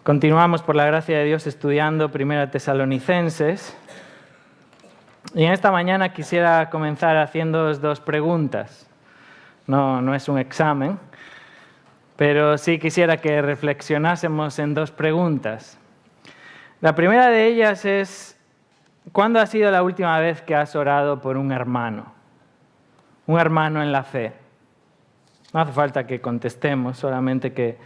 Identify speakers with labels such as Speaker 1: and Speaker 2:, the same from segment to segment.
Speaker 1: Continuamos, por la gracia de Dios, estudiando 1 Tesalonicenses. Y en esta mañana quisiera comenzar haciéndoos dos preguntas. No es un examen, pero sí quisiera que reflexionásemos en dos preguntas. La primera de ellas es, ¿cuándo ha sido la última vez que has orado por un hermano? Un hermano en la fe. No hace falta que contestemos, solamente que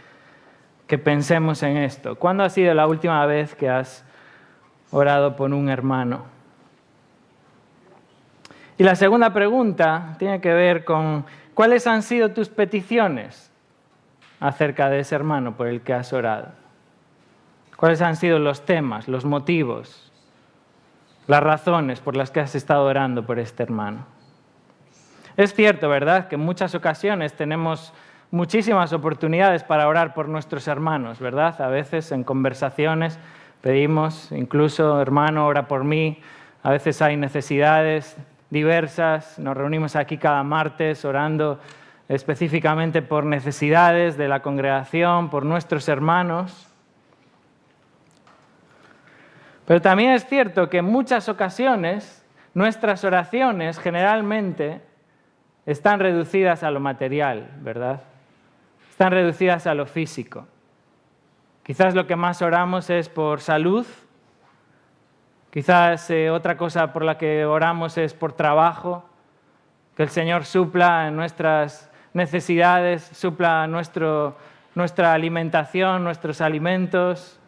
Speaker 1: pensemos en esto. ¿Cuándo ha sido la última vez que has orado por un hermano? Y la segunda pregunta tiene que ver con ¿cuáles han sido tus peticiones acerca de ese hermano por el que has orado? ¿Cuáles han sido los temas, los motivos, las razones por las que has estado orando por este hermano? Es cierto, ¿verdad?, que en muchas ocasiones tenemos muchísimas oportunidades para orar por nuestros hermanos, ¿verdad? A veces en conversaciones pedimos, incluso, hermano, ora por mí. A veces hay necesidades diversas. Nos reunimos aquí cada martes orando específicamente por necesidades de la congregación, por nuestros hermanos. Pero también es cierto que en muchas ocasiones nuestras oraciones generalmente están reducidas a lo material, ¿verdad? Están reducidas a lo físico. Quizás lo que más oramos es por salud. Quizás otra cosa por la que oramos es por trabajo. Que el Señor supla nuestras necesidades, supla nuestra alimentación, nuestros alimentos.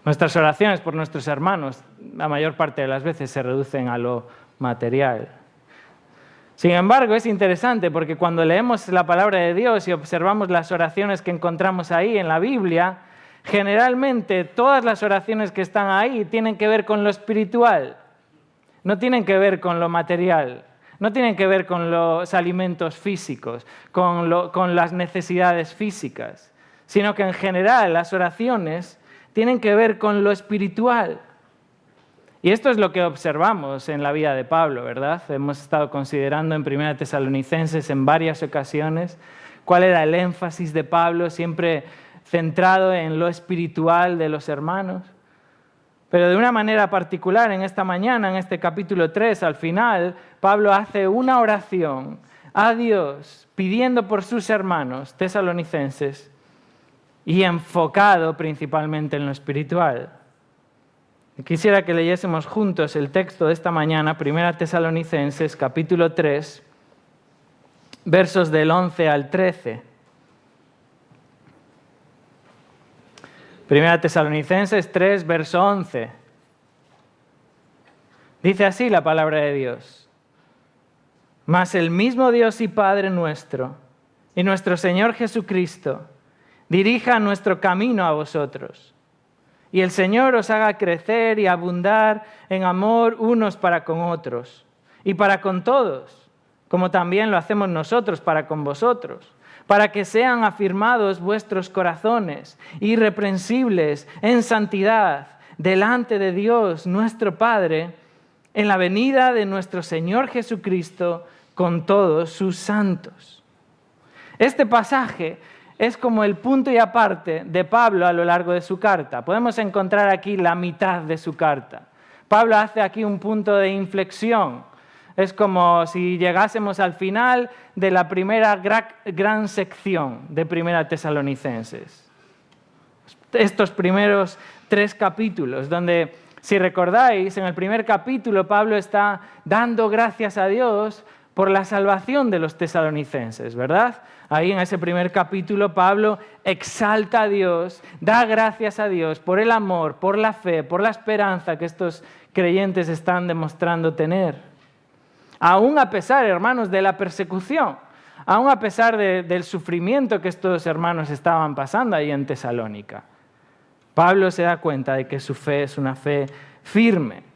Speaker 1: Nuestras oraciones por nuestros hermanos, la mayor parte de las veces, se reducen a lo material. Sin embargo, es interesante porque cuando leemos la palabra de Dios y observamos las oraciones que encontramos ahí en la Biblia, generalmente todas las oraciones que están ahí tienen que ver con lo espiritual, no tienen que ver con lo material, no tienen que ver con los alimentos físicos, con las necesidades físicas, sino que en general las oraciones tienen que ver con lo espiritual. Y esto es lo que observamos en la vida de Pablo, ¿verdad? Hemos estado considerando en 1 Tesalonicenses en varias ocasiones cuál era el énfasis de Pablo, siempre centrado en lo espiritual de los hermanos. Pero de una manera particular, en esta mañana, en este capítulo 3, al final, Pablo hace una oración a Dios pidiendo por sus hermanos tesalonicenses y enfocado principalmente en lo espiritual. Quisiera que leyésemos juntos el texto de esta mañana, 1 Tesalonicenses, capítulo 3, versos del 11 al 13. 1 Tesalonicenses 3, verso 11. Dice así la palabra de Dios. Mas el mismo Dios y Padre nuestro y nuestro Señor Jesucristo dirija nuestro camino a vosotros. Y el Señor os haga crecer y abundar en amor unos para con otros y para con todos, como también lo hacemos nosotros para con vosotros, para que sean afirmados vuestros corazones, irreprensibles en santidad, delante de Dios nuestro Padre, en la venida de nuestro Señor Jesucristo con todos sus santos. Este pasaje es como el punto y aparte de Pablo a lo largo de su carta. Podemos encontrar aquí la mitad de su carta. Pablo hace aquí un punto de inflexión. Es como si llegásemos al final de la primera gran sección de 1 Tesalonicenses. Estos primeros 3 capítulos, donde, si recordáis, en el primer capítulo Pablo está dando gracias a Dios por la salvación de los tesalonicenses, ¿verdad? Ahí en ese primer capítulo Pablo exalta a Dios, da gracias a Dios por el amor, por la fe, por la esperanza que estos creyentes están demostrando tener. Aún a pesar, hermanos, de la persecución, aún a pesar del sufrimiento que estos hermanos estaban pasando ahí en Tesalónica, Pablo se da cuenta de que su fe es una fe firme.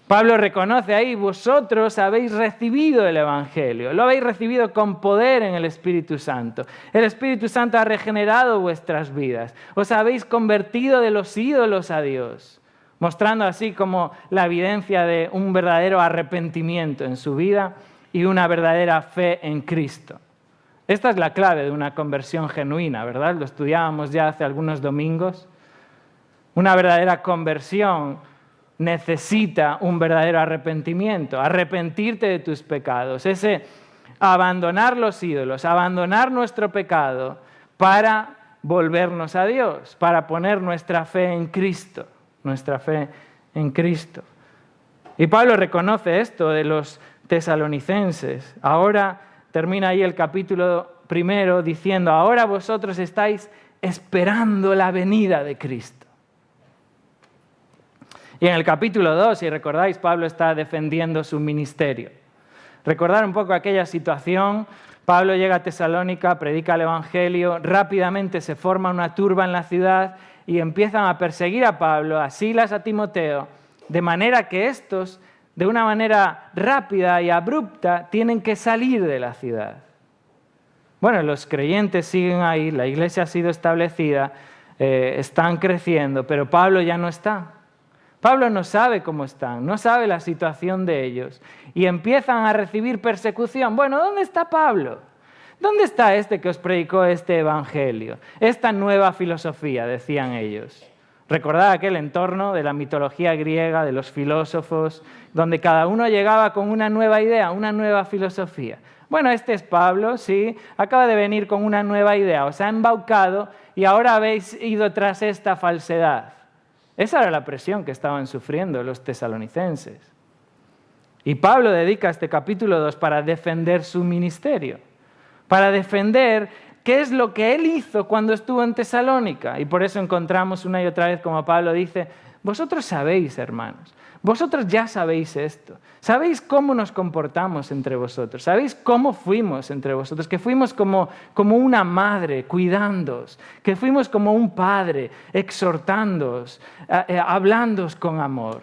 Speaker 1: Pablo reconoce ahí, vosotros habéis recibido el Evangelio, lo habéis recibido con poder en el Espíritu Santo. El Espíritu Santo ha regenerado vuestras vidas, os habéis convertido de los ídolos a Dios, mostrando así como la evidencia de un verdadero arrepentimiento en su vida y una verdadera fe en Cristo. Esta es la clave de una conversión genuina, ¿verdad? Lo estudiábamos ya hace algunos domingos. Una verdadera conversión necesita un verdadero arrepentimiento, arrepentirte de tus pecados, ese abandonar los ídolos, abandonar nuestro pecado para volvernos a Dios, para poner nuestra fe en Cristo, nuestra fe en Cristo. Y Pablo reconoce esto de los tesalonicenses. Ahora termina ahí el capítulo 1 diciendo, ahora vosotros estáis esperando la venida de Cristo. Y en el capítulo 2, si recordáis, Pablo está defendiendo su ministerio. Recordar un poco aquella situación, Pablo llega a Tesalónica, predica el Evangelio, rápidamente se forma una turba en la ciudad y empiezan a perseguir a Pablo, a Silas, a Timoteo, de manera que estos, de una manera rápida y abrupta, tienen que salir de la ciudad. Bueno, los creyentes siguen ahí, la iglesia ha sido establecida, están creciendo, pero Pablo ya no está. Pablo no sabe cómo están, no sabe la situación de ellos y empiezan a recibir persecución. Bueno, ¿dónde está Pablo? ¿Dónde está este que os predicó este evangelio? Esta nueva filosofía, decían ellos. Recordad aquel entorno de la mitología griega, de los filósofos, donde cada uno llegaba con una nueva idea, una nueva filosofía. Bueno, este es Pablo, sí, acaba de venir con una nueva idea, os ha embaucado y ahora habéis ido tras esta falsedad. Esa era la presión que estaban sufriendo los tesalonicenses. Y Pablo dedica este capítulo 2 para defender su ministerio, para defender qué es lo que él hizo cuando estuvo en Tesalónica. Y por eso encontramos una y otra vez como Pablo dice, vosotros sabéis, hermanos, vosotros ya sabéis esto. Sabéis cómo nos comportamos entre vosotros. Sabéis cómo fuimos entre vosotros. Que fuimos como una madre cuidándoos. Que fuimos como un padre exhortándoos, hablándoos con amor.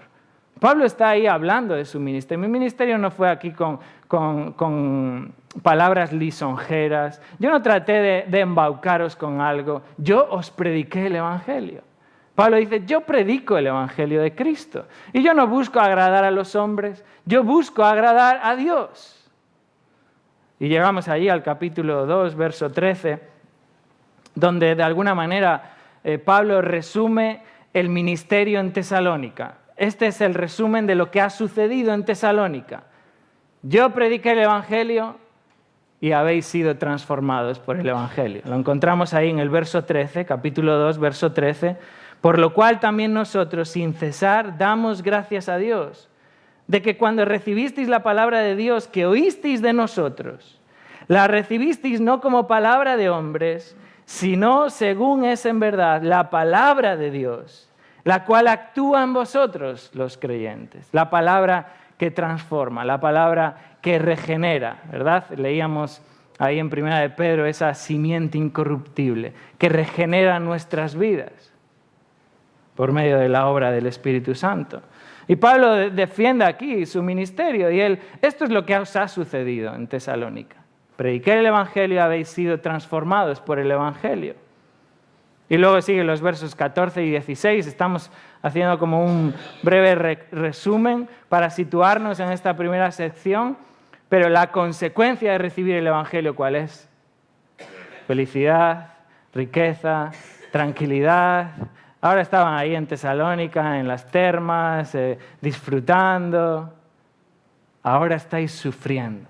Speaker 1: Pablo está ahí hablando de su ministerio. Mi ministerio no fue aquí con palabras lisonjeras. Yo no traté de embaucaros con algo. Yo os prediqué el Evangelio. Pablo dice, yo predico el Evangelio de Cristo y yo no busco agradar a los hombres, yo busco agradar a Dios. Y llegamos allí al capítulo 2, verso 13, donde de alguna manera Pablo resume el ministerio en Tesalónica. Este es el resumen de lo que ha sucedido en Tesalónica. Yo prediqué el Evangelio y habéis sido transformados por el Evangelio. Lo encontramos ahí en el verso 13, capítulo 2, verso 13. Por lo cual también nosotros, sin cesar, damos gracias a Dios, de que cuando recibisteis la palabra de Dios que oísteis de nosotros, la recibisteis no como palabra de hombres, sino según es en verdad la palabra de Dios, la cual actúa en vosotros los creyentes, la palabra que transforma, la palabra que regenera, ¿verdad? Leíamos ahí en 1 de Pedro esa simiente incorruptible que regenera nuestras vidas por medio de la obra del Espíritu Santo. Y Pablo defiende aquí su ministerio y esto es lo que os ha sucedido en Tesalónica. Prediqué el Evangelio y habéis sido transformados por el Evangelio. Y luego siguen los versos 14 y 16. Estamos haciendo como un breve resumen para situarnos en esta primera sección. Pero la consecuencia de recibir el Evangelio, ¿cuál es? Felicidad, riqueza, tranquilidad. Ahora estaban ahí en Tesalónica, en las termas, disfrutando. Ahora estáis sufriendo.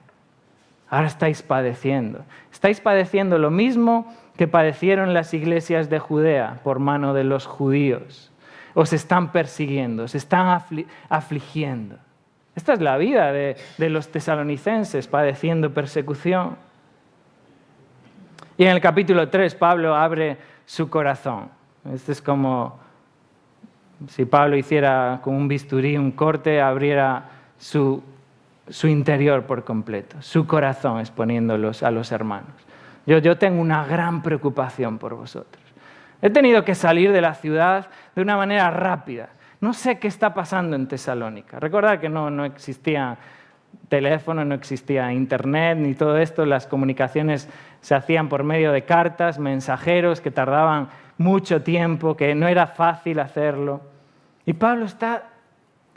Speaker 1: Ahora estáis padeciendo. Estáis padeciendo lo mismo que padecieron las iglesias de Judea por mano de los judíos. Os están persiguiendo, os están afligiendo. Esta es la vida de los tesalonicenses padeciendo persecución. Y en el capítulo 3 Pablo abre su corazón. Este es como si Pablo hiciera con un bisturí un corte, abriera su interior por completo, su corazón exponiéndolos a los hermanos. Yo tengo una gran preocupación por vosotros. He tenido que salir de la ciudad de una manera rápida. No sé qué está pasando en Tesalónica. Recordad que no existía teléfono, no existía internet ni todo esto. Las comunicaciones se hacían por medio de cartas, mensajeros que tardaban mucho tiempo, que no era fácil hacerlo. Y Pablo está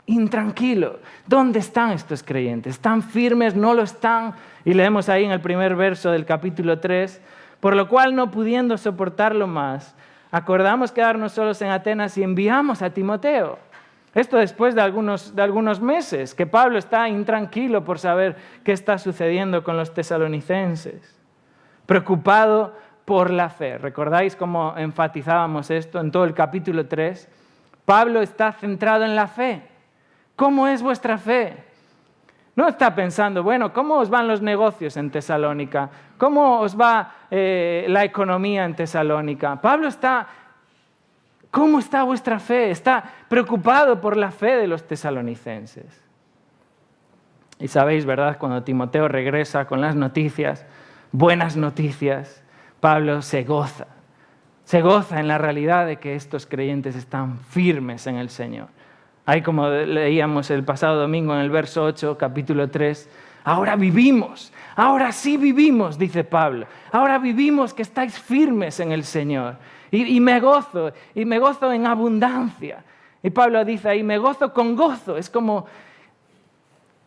Speaker 1: intranquilo. ¿Dónde están estos creyentes? ¿Están firmes? ¿No lo están? Y leemos ahí en el primer verso del capítulo 3, por lo cual, no pudiendo soportarlo más, acordamos quedarnos solos en Atenas y enviamos a Timoteo. Esto después de algunos meses, que Pablo está intranquilo por saber qué está sucediendo con los tesalonicenses. Preocupado por la fe. ¿Recordáis cómo enfatizábamos esto en todo el capítulo 3? Pablo está centrado en la fe. ¿Cómo es vuestra fe? No está pensando, bueno, ¿cómo os van los negocios en Tesalónica? ¿Cómo os va la economía en Tesalónica? Pablo está, ¿cómo está vuestra fe? Está preocupado por la fe de los tesalonicenses. Y sabéis, ¿verdad? Cuando Timoteo regresa con las noticias, buenas noticias, Pablo se goza en la realidad de que estos creyentes están firmes en el Señor. Ahí, como leíamos el pasado domingo en el verso 8, capítulo 3, ahora sí vivimos, dice Pablo. Ahora vivimos que estáis firmes en el Señor. Y me gozo en abundancia. Y Pablo dice ahí, me gozo con gozo. Es como,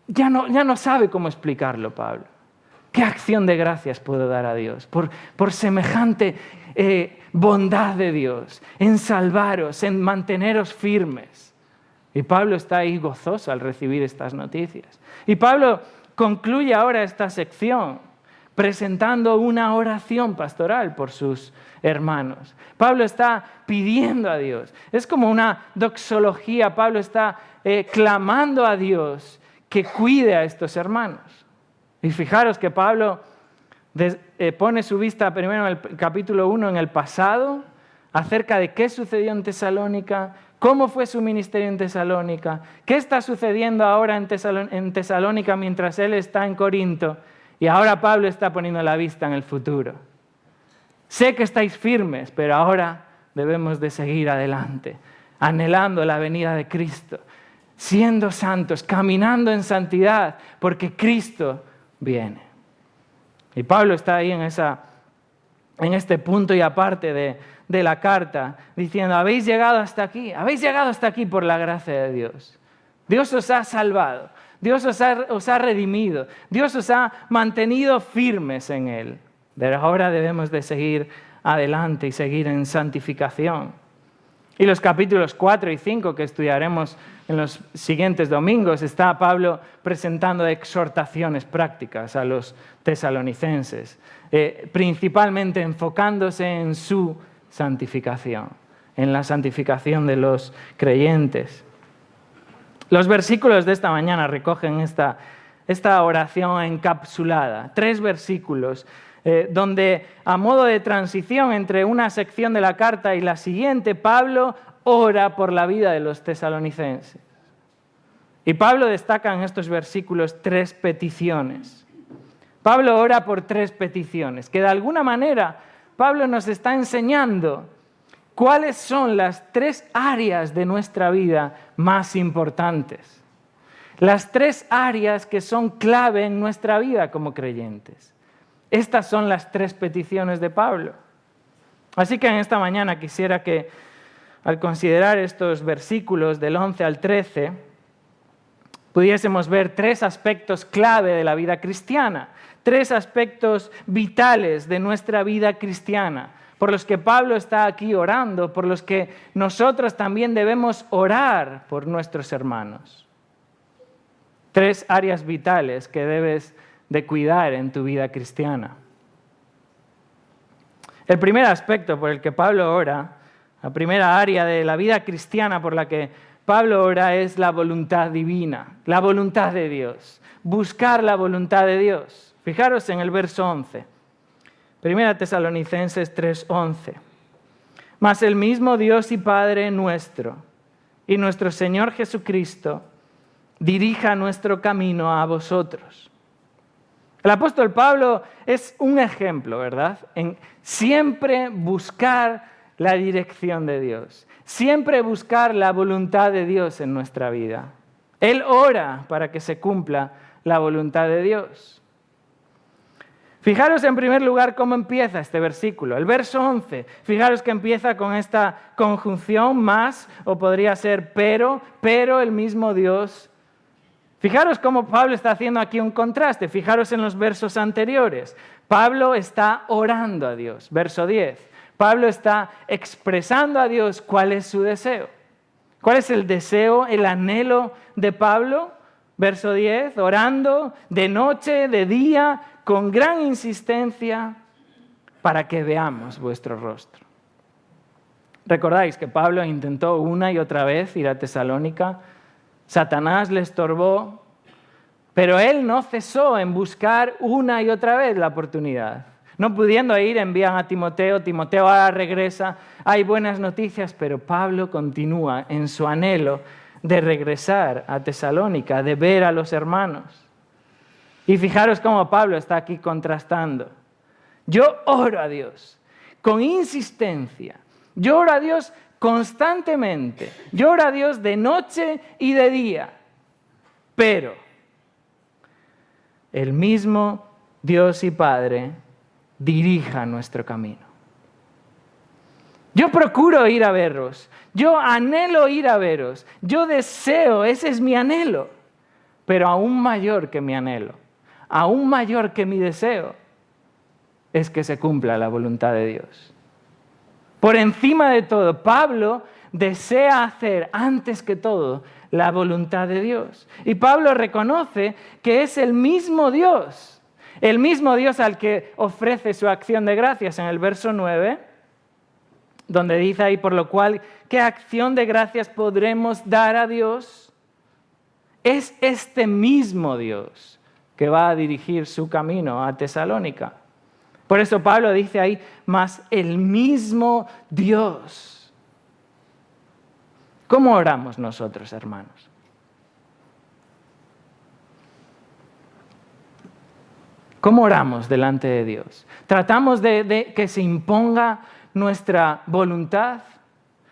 Speaker 1: ya no sabe cómo explicarlo Pablo. ¿Qué acción de gracias puedo dar a Dios por semejante bondad de Dios en salvaros, en manteneros firmes? Y Pablo está ahí gozoso al recibir estas noticias. Y Pablo concluye ahora esta sección presentando una oración pastoral por sus hermanos. Pablo está pidiendo a Dios. Es como una doxología. Pablo está clamando a Dios que cuide a estos hermanos. Y fijaros que Pablo pone su vista primero en el capítulo 1 en el pasado, acerca de qué sucedió en Tesalónica, cómo fue su ministerio en Tesalónica, qué está sucediendo ahora en Tesalónica mientras él está en Corinto, y ahora Pablo está poniendo la vista en el futuro. Sé que estáis firmes, pero ahora debemos de seguir adelante, anhelando la venida de Cristo, siendo santos, caminando en santidad, porque Cristo viene. Y Pablo está ahí en este punto y aparte de la carta, diciendo, habéis llegado hasta aquí por la gracia de Dios. Dios os ha salvado, Dios os ha redimido, Dios os ha mantenido firmes en Él. Pero ahora debemos de seguir adelante y seguir en santificación. Y los capítulos 4 y 5 que estudiaremos en los siguientes domingos, está Pablo presentando exhortaciones prácticas a los tesalonicenses, principalmente enfocándose en su santificación, en la santificación de los creyentes. Los versículos de esta mañana recogen esta oración encapsulada, 3 versículos, donde a modo de transición entre una sección de la carta y la siguiente, Pablo ora por la vida de los tesalonicenses. Y Pablo destaca en estos versículos 3 peticiones. Pablo ora por 3 peticiones, que de alguna manera Pablo nos está enseñando cuáles son las 3 áreas de nuestra vida más importantes. Las 3 áreas que son clave en nuestra vida como creyentes. Estas son las 3 peticiones de Pablo. Así que en esta mañana quisiera que, al considerar estos versículos del 11 al 13, pudiésemos ver 3 aspectos clave de la vida cristiana, 3 aspectos vitales de nuestra vida cristiana, por los que Pablo está aquí orando, por los que nosotros también debemos orar por nuestros hermanos. 3 áreas vitales que debes de cuidar en tu vida cristiana. El primer aspecto por el que Pablo ora, la primera área de la vida cristiana por la que Pablo ora es la voluntad divina, la voluntad de Dios, buscar la voluntad de Dios. Fijaros en el verso 11, 1 Tesalonicenses 3:11. Mas el mismo Dios y Padre nuestro y nuestro Señor Jesucristo dirija nuestro camino a vosotros. El apóstol Pablo es un ejemplo, ¿verdad? En siempre buscar la dirección de Dios, siempre buscar la voluntad de Dios en nuestra vida. Él ora para que se cumpla la voluntad de Dios. Fijaros en primer lugar cómo empieza este versículo. El verso 11, fijaros que empieza con esta conjunción más, o podría ser pero el mismo Dios. Fijaros cómo Pablo está haciendo aquí un contraste. Fijaros en los versos anteriores. Pablo está orando a Dios. Verso 10. Pablo está expresando a Dios cuál es su deseo. ¿Cuál es el deseo, el anhelo de Pablo? Verso 10. Orando de noche, de día, con gran insistencia, para que veamos vuestro rostro. ¿Recordáis que Pablo intentó una y otra vez ir a Tesalónica? Satanás le estorbó, pero él no cesó en buscar una y otra vez la oportunidad. No pudiendo ir, envían a Timoteo. Timoteo ahora regresa. Hay buenas noticias, pero Pablo continúa en su anhelo de regresar a Tesalónica, de ver a los hermanos. Y fijaros cómo Pablo está aquí contrastando. Yo oro a Dios con insistencia. Yo oro a Dios constantemente. Yo oro a Dios de noche y de día. Pero el mismo Dios y Padre dirija nuestro camino. Yo procuro ir a veros. Yo anhelo ir a veros. Yo deseo, ese es mi anhelo. Pero aún mayor que mi anhelo, aún mayor que mi deseo, es que se cumpla la voluntad de Dios. Por encima de todo, Pablo desea hacer antes que todo la voluntad de Dios. Y Pablo reconoce que es el mismo Dios al que ofrece su acción de gracias en el verso 9, donde dice ahí, por lo cual, ¿qué acción de gracias podremos dar a Dios? Es este mismo Dios que va a dirigir su camino a Tesalónica. Por eso Pablo dice ahí, mas el mismo Dios. ¿Cómo oramos nosotros, hermanos? ¿Cómo oramos delante de Dios? ¿Tratamos de que se imponga nuestra voluntad?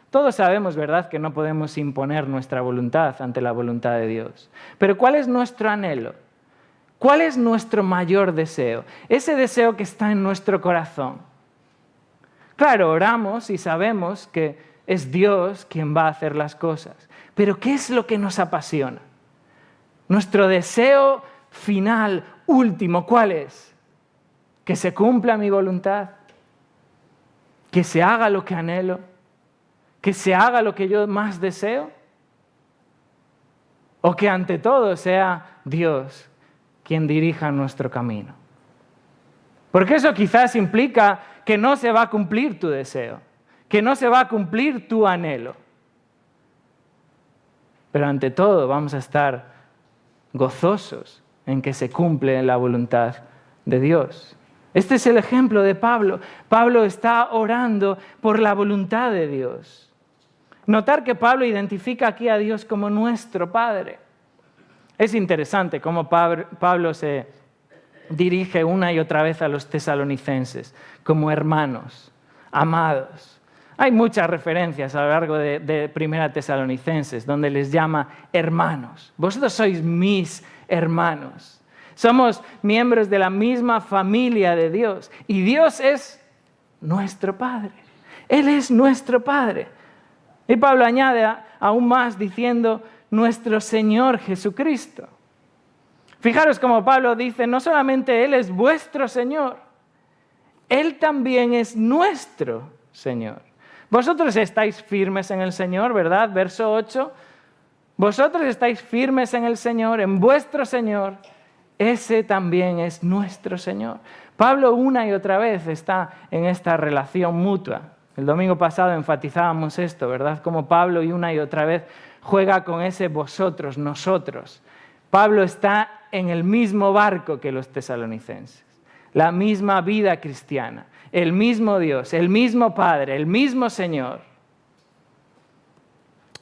Speaker 1: Todos sabemos, ¿verdad?, que no podemos imponer nuestra voluntad ante la voluntad de Dios. Pero ¿cuál es nuestro anhelo? ¿Cuál es nuestro mayor deseo? Ese deseo que está en nuestro corazón. Claro, oramos y sabemos que es Dios quien va a hacer las cosas. Pero ¿qué es lo que nos apasiona? Nuestro deseo final, último, ¿cuál es? Que se cumpla mi voluntad, que se haga lo que anhelo, que se haga lo que yo más deseo, o que ante todo sea Dios quien dirija nuestro camino. Porque eso quizás implica que no se va a cumplir tu deseo, que no se va a cumplir tu anhelo. Pero ante todo vamos a estar gozosos en que se cumple la voluntad de Dios. Este es el ejemplo de Pablo. Pablo está orando por la voluntad de Dios. Notar que Pablo identifica aquí a Dios como nuestro Padre. Es interesante cómo Pablo se dirige una y otra vez a los tesalonicenses como hermanos, amados. Hay muchas referencias a lo largo de Primera Tesalonicenses donde les llama hermanos. Vosotros sois mis hermanos. Somos miembros de la misma familia de Dios y Dios es nuestro Padre. Él es nuestro Padre. Y Pablo añade aún más diciendo nuestro Señor Jesucristo. Fijaros cómo Pablo dice, no solamente Él es vuestro Señor, Él también es nuestro Señor. Vosotros estáis firmes en el Señor, ¿verdad? Verso 8. Vosotros estáis firmes en el Señor, en vuestro Señor. Ese también es nuestro Señor. Pablo una y otra vez está en esta relación mutua. El domingo pasado enfatizábamos esto, ¿verdad? Como Pablo y una y otra vez juega con ese vosotros, nosotros. Pablo está en el mismo barco que los tesalonicenses. La misma vida cristiana, el mismo Dios, el mismo Padre, el mismo Señor.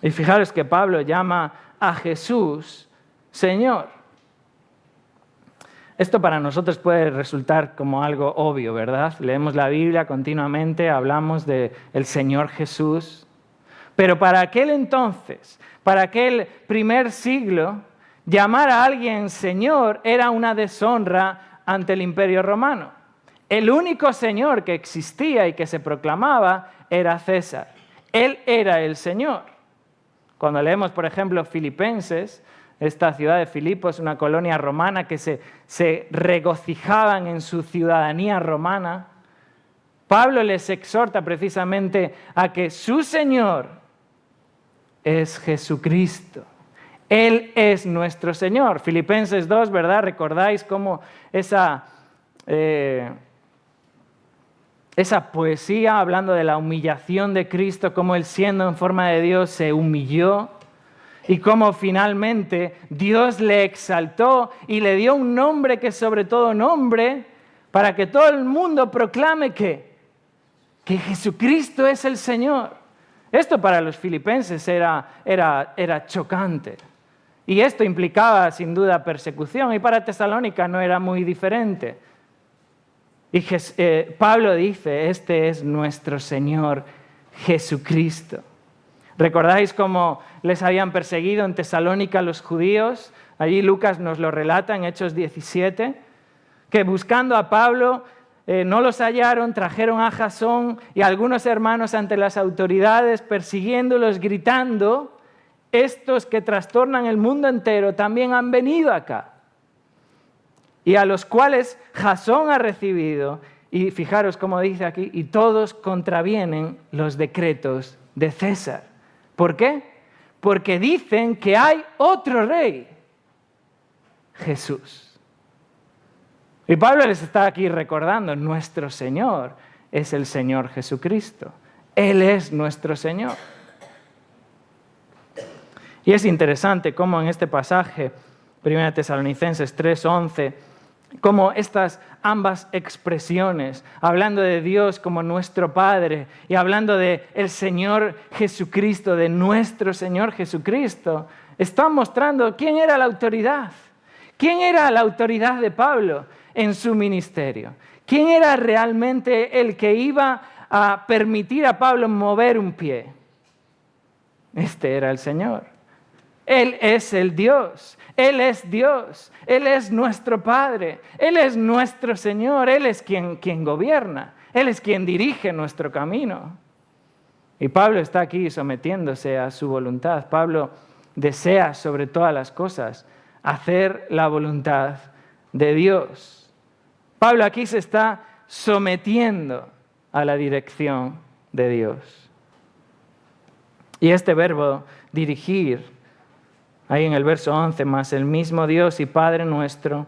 Speaker 1: Y fijaros que Pablo llama a Jesús Señor. Esto para nosotros puede resultar como algo obvio, ¿verdad? Leemos la Biblia continuamente, hablamos del Señor Jesús. Pero para aquel entonces, para aquel primer siglo, llamar a alguien Señor era una deshonra ante el Imperio Romano. el único Señor que existía y que se proclamaba era César. Él era el Señor. Cuando leemos, por ejemplo, Filipenses, esta ciudad de Filipos, una colonia romana que se regocijaban en su ciudadanía romana, Pablo les exhorta precisamente a que su Señor es Jesucristo. Él es nuestro Señor. Filipenses 2, ¿verdad? ¿Recordáis cómo esa poesía hablando de la humillación de Cristo, cómo Él siendo en forma de Dios se humilló y cómo finalmente Dios le exaltó y le dio un nombre que es sobre todo nombre para que todo el mundo proclame que Jesucristo es el Señor? Esto para los filipenses era chocante. Y esto implicaba sin duda persecución, y para Tesalónica no era muy diferente. Y Pablo dice, este es nuestro Señor Jesucristo. ¿Recordáis cómo les habían perseguido en Tesalónica los judíos? Allí Lucas nos lo relata en Hechos 17, que buscando a Pablo no los hallaron, trajeron a Jasón y a algunos hermanos ante las autoridades, persiguiéndolos, gritando: estos que trastornan el mundo entero también han venido acá. Y a los cuales Jasón ha recibido, y fijaros cómo dice aquí, y todos contravienen los decretos de César. ¿Por qué? Porque dicen que hay otro rey, Jesús. Y Pablo les está aquí recordando, nuestro Señor es el Señor Jesucristo. Él es nuestro Señor. Y es interesante cómo en este pasaje, 1 Tesalonicenses 3:11, cómo estas ambas expresiones, hablando de Dios como nuestro Padre y hablando de el Señor Jesucristo, de nuestro Señor Jesucristo, están mostrando quién era la autoridad. ¿Quién era la autoridad de Pablo en su ministerio? ¿Quién era realmente el que iba a permitir a Pablo mover un pie? Este era el Señor. Él es el Dios, Él es Dios, Él es nuestro Padre, Él es nuestro Señor, Él es quien gobierna, Él es quien dirige nuestro camino. Y Pablo está aquí sometiéndose a su voluntad. Pablo desea sobre todas las cosas hacer la voluntad de Dios. Pablo aquí se está sometiendo a la dirección de Dios. Y este verbo dirigir, ahí en el verso 11, más el mismo Dios y Padre nuestro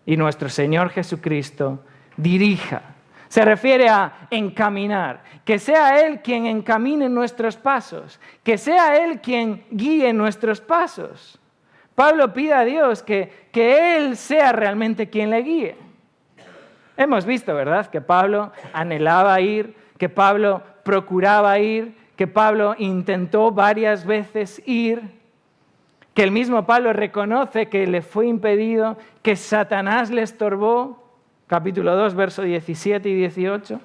Speaker 1: y nuestro Señor Jesucristo dirija. Se refiere a encaminar, que sea Él quien encamine nuestros pasos, que sea Él quien guíe nuestros pasos. Pablo pide a Dios que Él sea realmente quien le guíe. Hemos visto, ¿verdad?, que Pablo anhelaba ir, que Pablo procuraba ir, que Pablo intentó varias veces ir, que el mismo Pablo reconoce que le fue impedido, que Satanás le estorbó, capítulo 2, versos 17 y 18,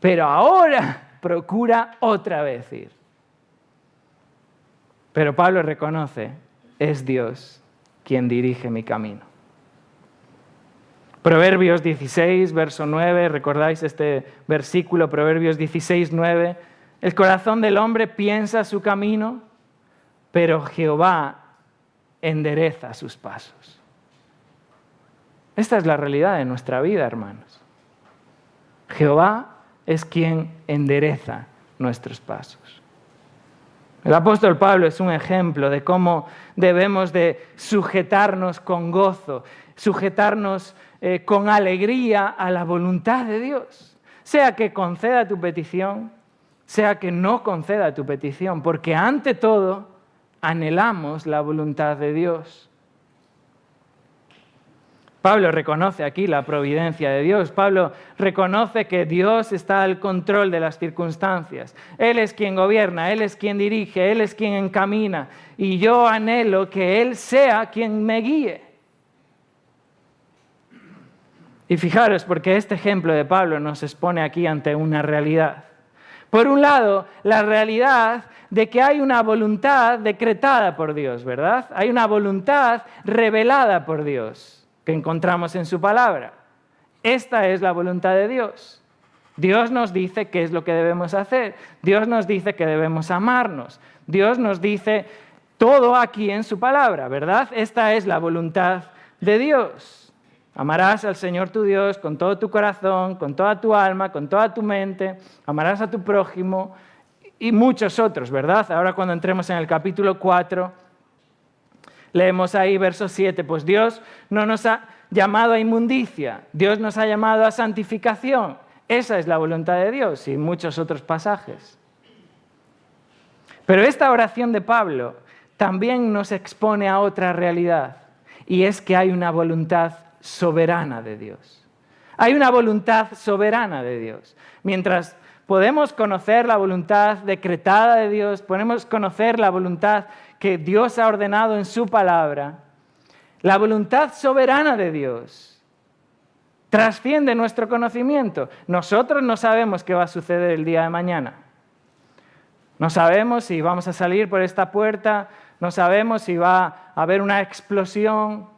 Speaker 1: pero ahora procura otra vez ir. Pero Pablo reconoce, es Dios quien dirige mi camino. Proverbios 16, verso 9, ¿recordáis este versículo? Proverbios 16, 9, el corazón del hombre piensa su camino, pero Jehová endereza sus pasos. Esta es la realidad de nuestra vida, hermanos. Jehová es quien endereza nuestros pasos. El apóstol Pablo es un ejemplo de cómo debemos de sujetarnos con gozo, sujetarnos con alegría a la voluntad de Dios. Sea que conceda tu petición, sea que no conceda tu petición, porque ante todo anhelamos la voluntad de Dios. Pablo reconoce aquí la providencia de Dios. Pablo reconoce que Dios está al control de las circunstancias. Él es quien gobierna, Él es quien dirige, Él es quien encamina. Y yo anhelo que Él sea quien me guíe. Y fijaros, porque este ejemplo de Pablo nos expone aquí ante una realidad. Por un lado, la realidad de que hay una voluntad decretada por Dios, ¿verdad? Hay una voluntad revelada por Dios que encontramos en su palabra. Esta es la voluntad de Dios. Dios nos dice qué es lo que debemos hacer. Dios nos dice que debemos amarnos. Dios nos dice todo aquí en su palabra, ¿verdad? Esta es la voluntad de Dios. Amarás al Señor tu Dios con todo tu corazón, con toda tu alma, con toda tu mente. Amarás a tu prójimo y muchos otros, ¿verdad? Ahora cuando entremos en el capítulo 4, leemos ahí verso 7, pues Dios no nos ha llamado a inmundicia, Dios nos ha llamado a santificación. Esa es la voluntad de Dios y muchos otros pasajes. Pero esta oración de Pablo también nos expone a otra realidad, y es que hay una voluntad soberana de Dios. Hay una voluntad soberana de Dios. Mientras podemos conocer la voluntad decretada de Dios, podemos conocer la voluntad que Dios ha ordenado en su palabra, la voluntad soberana de Dios trasciende nuestro conocimiento. Nosotros no sabemos qué va a suceder el día de mañana. No sabemos si vamos a salir por esta puerta, no sabemos si va a haber una explosión,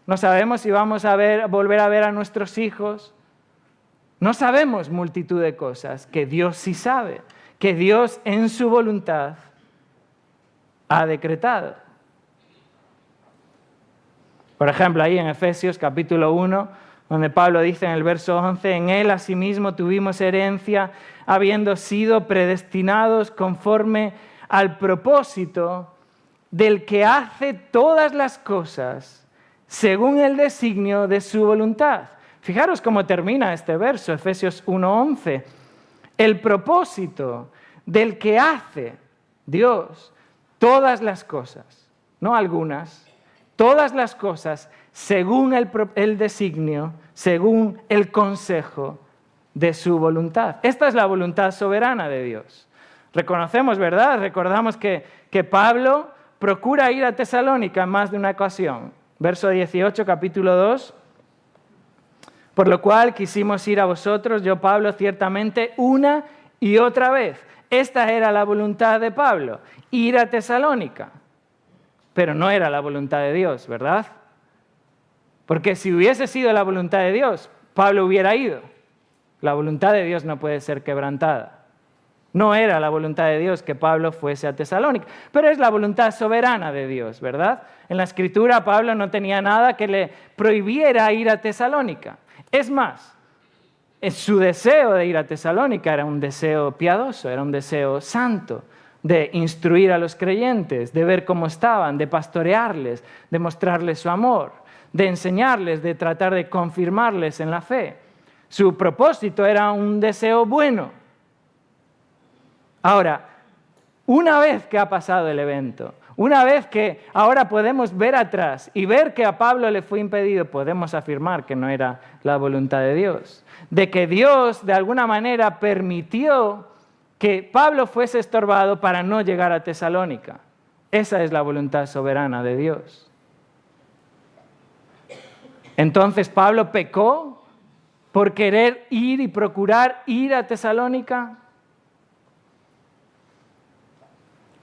Speaker 1: no sabemos si vamos a volver a ver a nuestros hijos. No sabemos multitud de cosas que Dios sí sabe, que Dios en su voluntad ha decretado. Por ejemplo, ahí en Efesios capítulo 1, donde Pablo dice en el verso 11, en Él asimismo tuvimos herencia, habiendo sido predestinados conforme al propósito del que hace todas las cosas según el designio de su voluntad. Fijaros cómo termina este verso, Efesios 1:11. El propósito del que hace Dios todas las cosas, no algunas, todas las cosas según el designio, según el consejo de su voluntad. Esta es la voluntad soberana de Dios. Reconocemos, ¿verdad? Recordamos que Pablo procura ir a Tesalónica en más de una ocasión. Verso 18, capítulo 2. Por lo cual quisimos ir a vosotros, yo Pablo, ciertamente una y otra vez. Esta era la voluntad de Pablo, ir a Tesalónica. Pero no era la voluntad de Dios, ¿verdad? Porque si hubiese sido la voluntad de Dios, Pablo hubiera ido. La voluntad de Dios no puede ser quebrantada. No era la voluntad de Dios que Pablo fuese a Tesalónica, pero es la voluntad soberana de Dios, ¿verdad? En la Escritura Pablo no tenía nada que le prohibiera ir a Tesalónica. Es más, su deseo de ir a Tesalónica era un deseo piadoso, era un deseo santo, de instruir a los creyentes, de ver cómo estaban, de pastorearles, de mostrarles su amor, de enseñarles, de tratar de confirmarles en la fe. Su propósito era un deseo bueno. Ahora, una vez que ha pasado el evento, una vez que ahora podemos ver atrás y ver que a Pablo le fue impedido, podemos afirmar que no era la voluntad de Dios. De que Dios de alguna manera permitió que Pablo fuese estorbado para no llegar a Tesalónica. Esa es la voluntad soberana de Dios. Entonces, ¿Pablo pecó por querer ir y procurar ir a Tesalónica?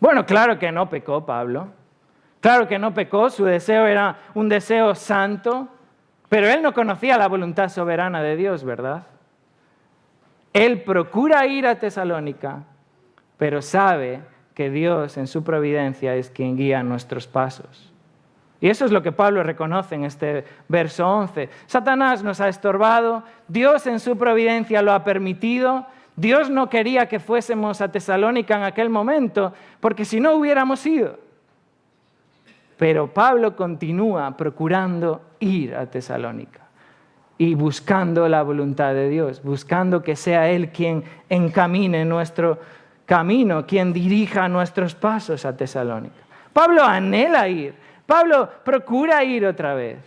Speaker 1: Bueno, claro que no pecó Pablo. Claro que no pecó, su deseo era un deseo santo, pero él no conocía la voluntad soberana de Dios, ¿verdad? Él procura ir a Tesalónica, pero sabe que Dios en su providencia es quien guía nuestros pasos. Y eso es lo que Pablo reconoce en este verso 11. Satanás nos ha estorbado, Dios en su providencia lo ha permitido. Dios no quería que fuésemos a Tesalónica en aquel momento, porque si no hubiéramos ido. Pero Pablo continúa procurando ir a Tesalónica y buscando la voluntad de Dios, buscando que sea Él quien encamine nuestro camino, quien dirija nuestros pasos a Tesalónica. Pablo anhela ir, Pablo procura ir otra vez,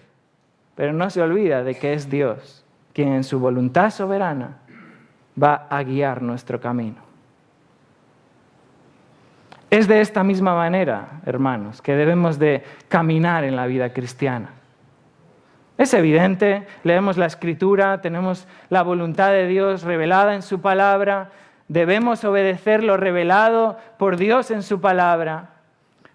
Speaker 1: pero no se olvida de que es Dios quien en su voluntad soberana va a guiar nuestro camino. Es de esta misma manera, hermanos, que debemos de caminar en la vida cristiana. Es evidente, leemos la Escritura, tenemos la voluntad de Dios revelada en su palabra, debemos obedecer lo revelado por Dios en su palabra.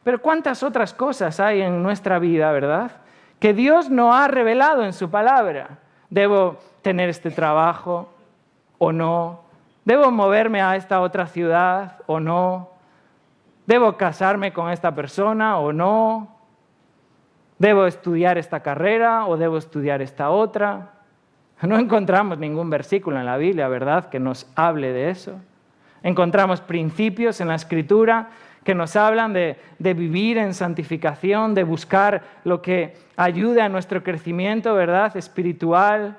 Speaker 1: Pero ¿cuántas otras cosas hay en nuestra vida, verdad? Que Dios no ha revelado en su palabra. Debo tener este trabajo o no? ¿Debo moverme a esta otra ciudad o no? ¿Debo casarme con esta persona o no? ¿Debo estudiar esta carrera o debo estudiar esta otra? No encontramos ningún versículo en la Biblia, ¿verdad?, que nos hable de eso. Encontramos principios en la Escritura que nos hablan de vivir en santificación, de buscar lo que ayude a nuestro crecimiento, ¿verdad?, espiritual.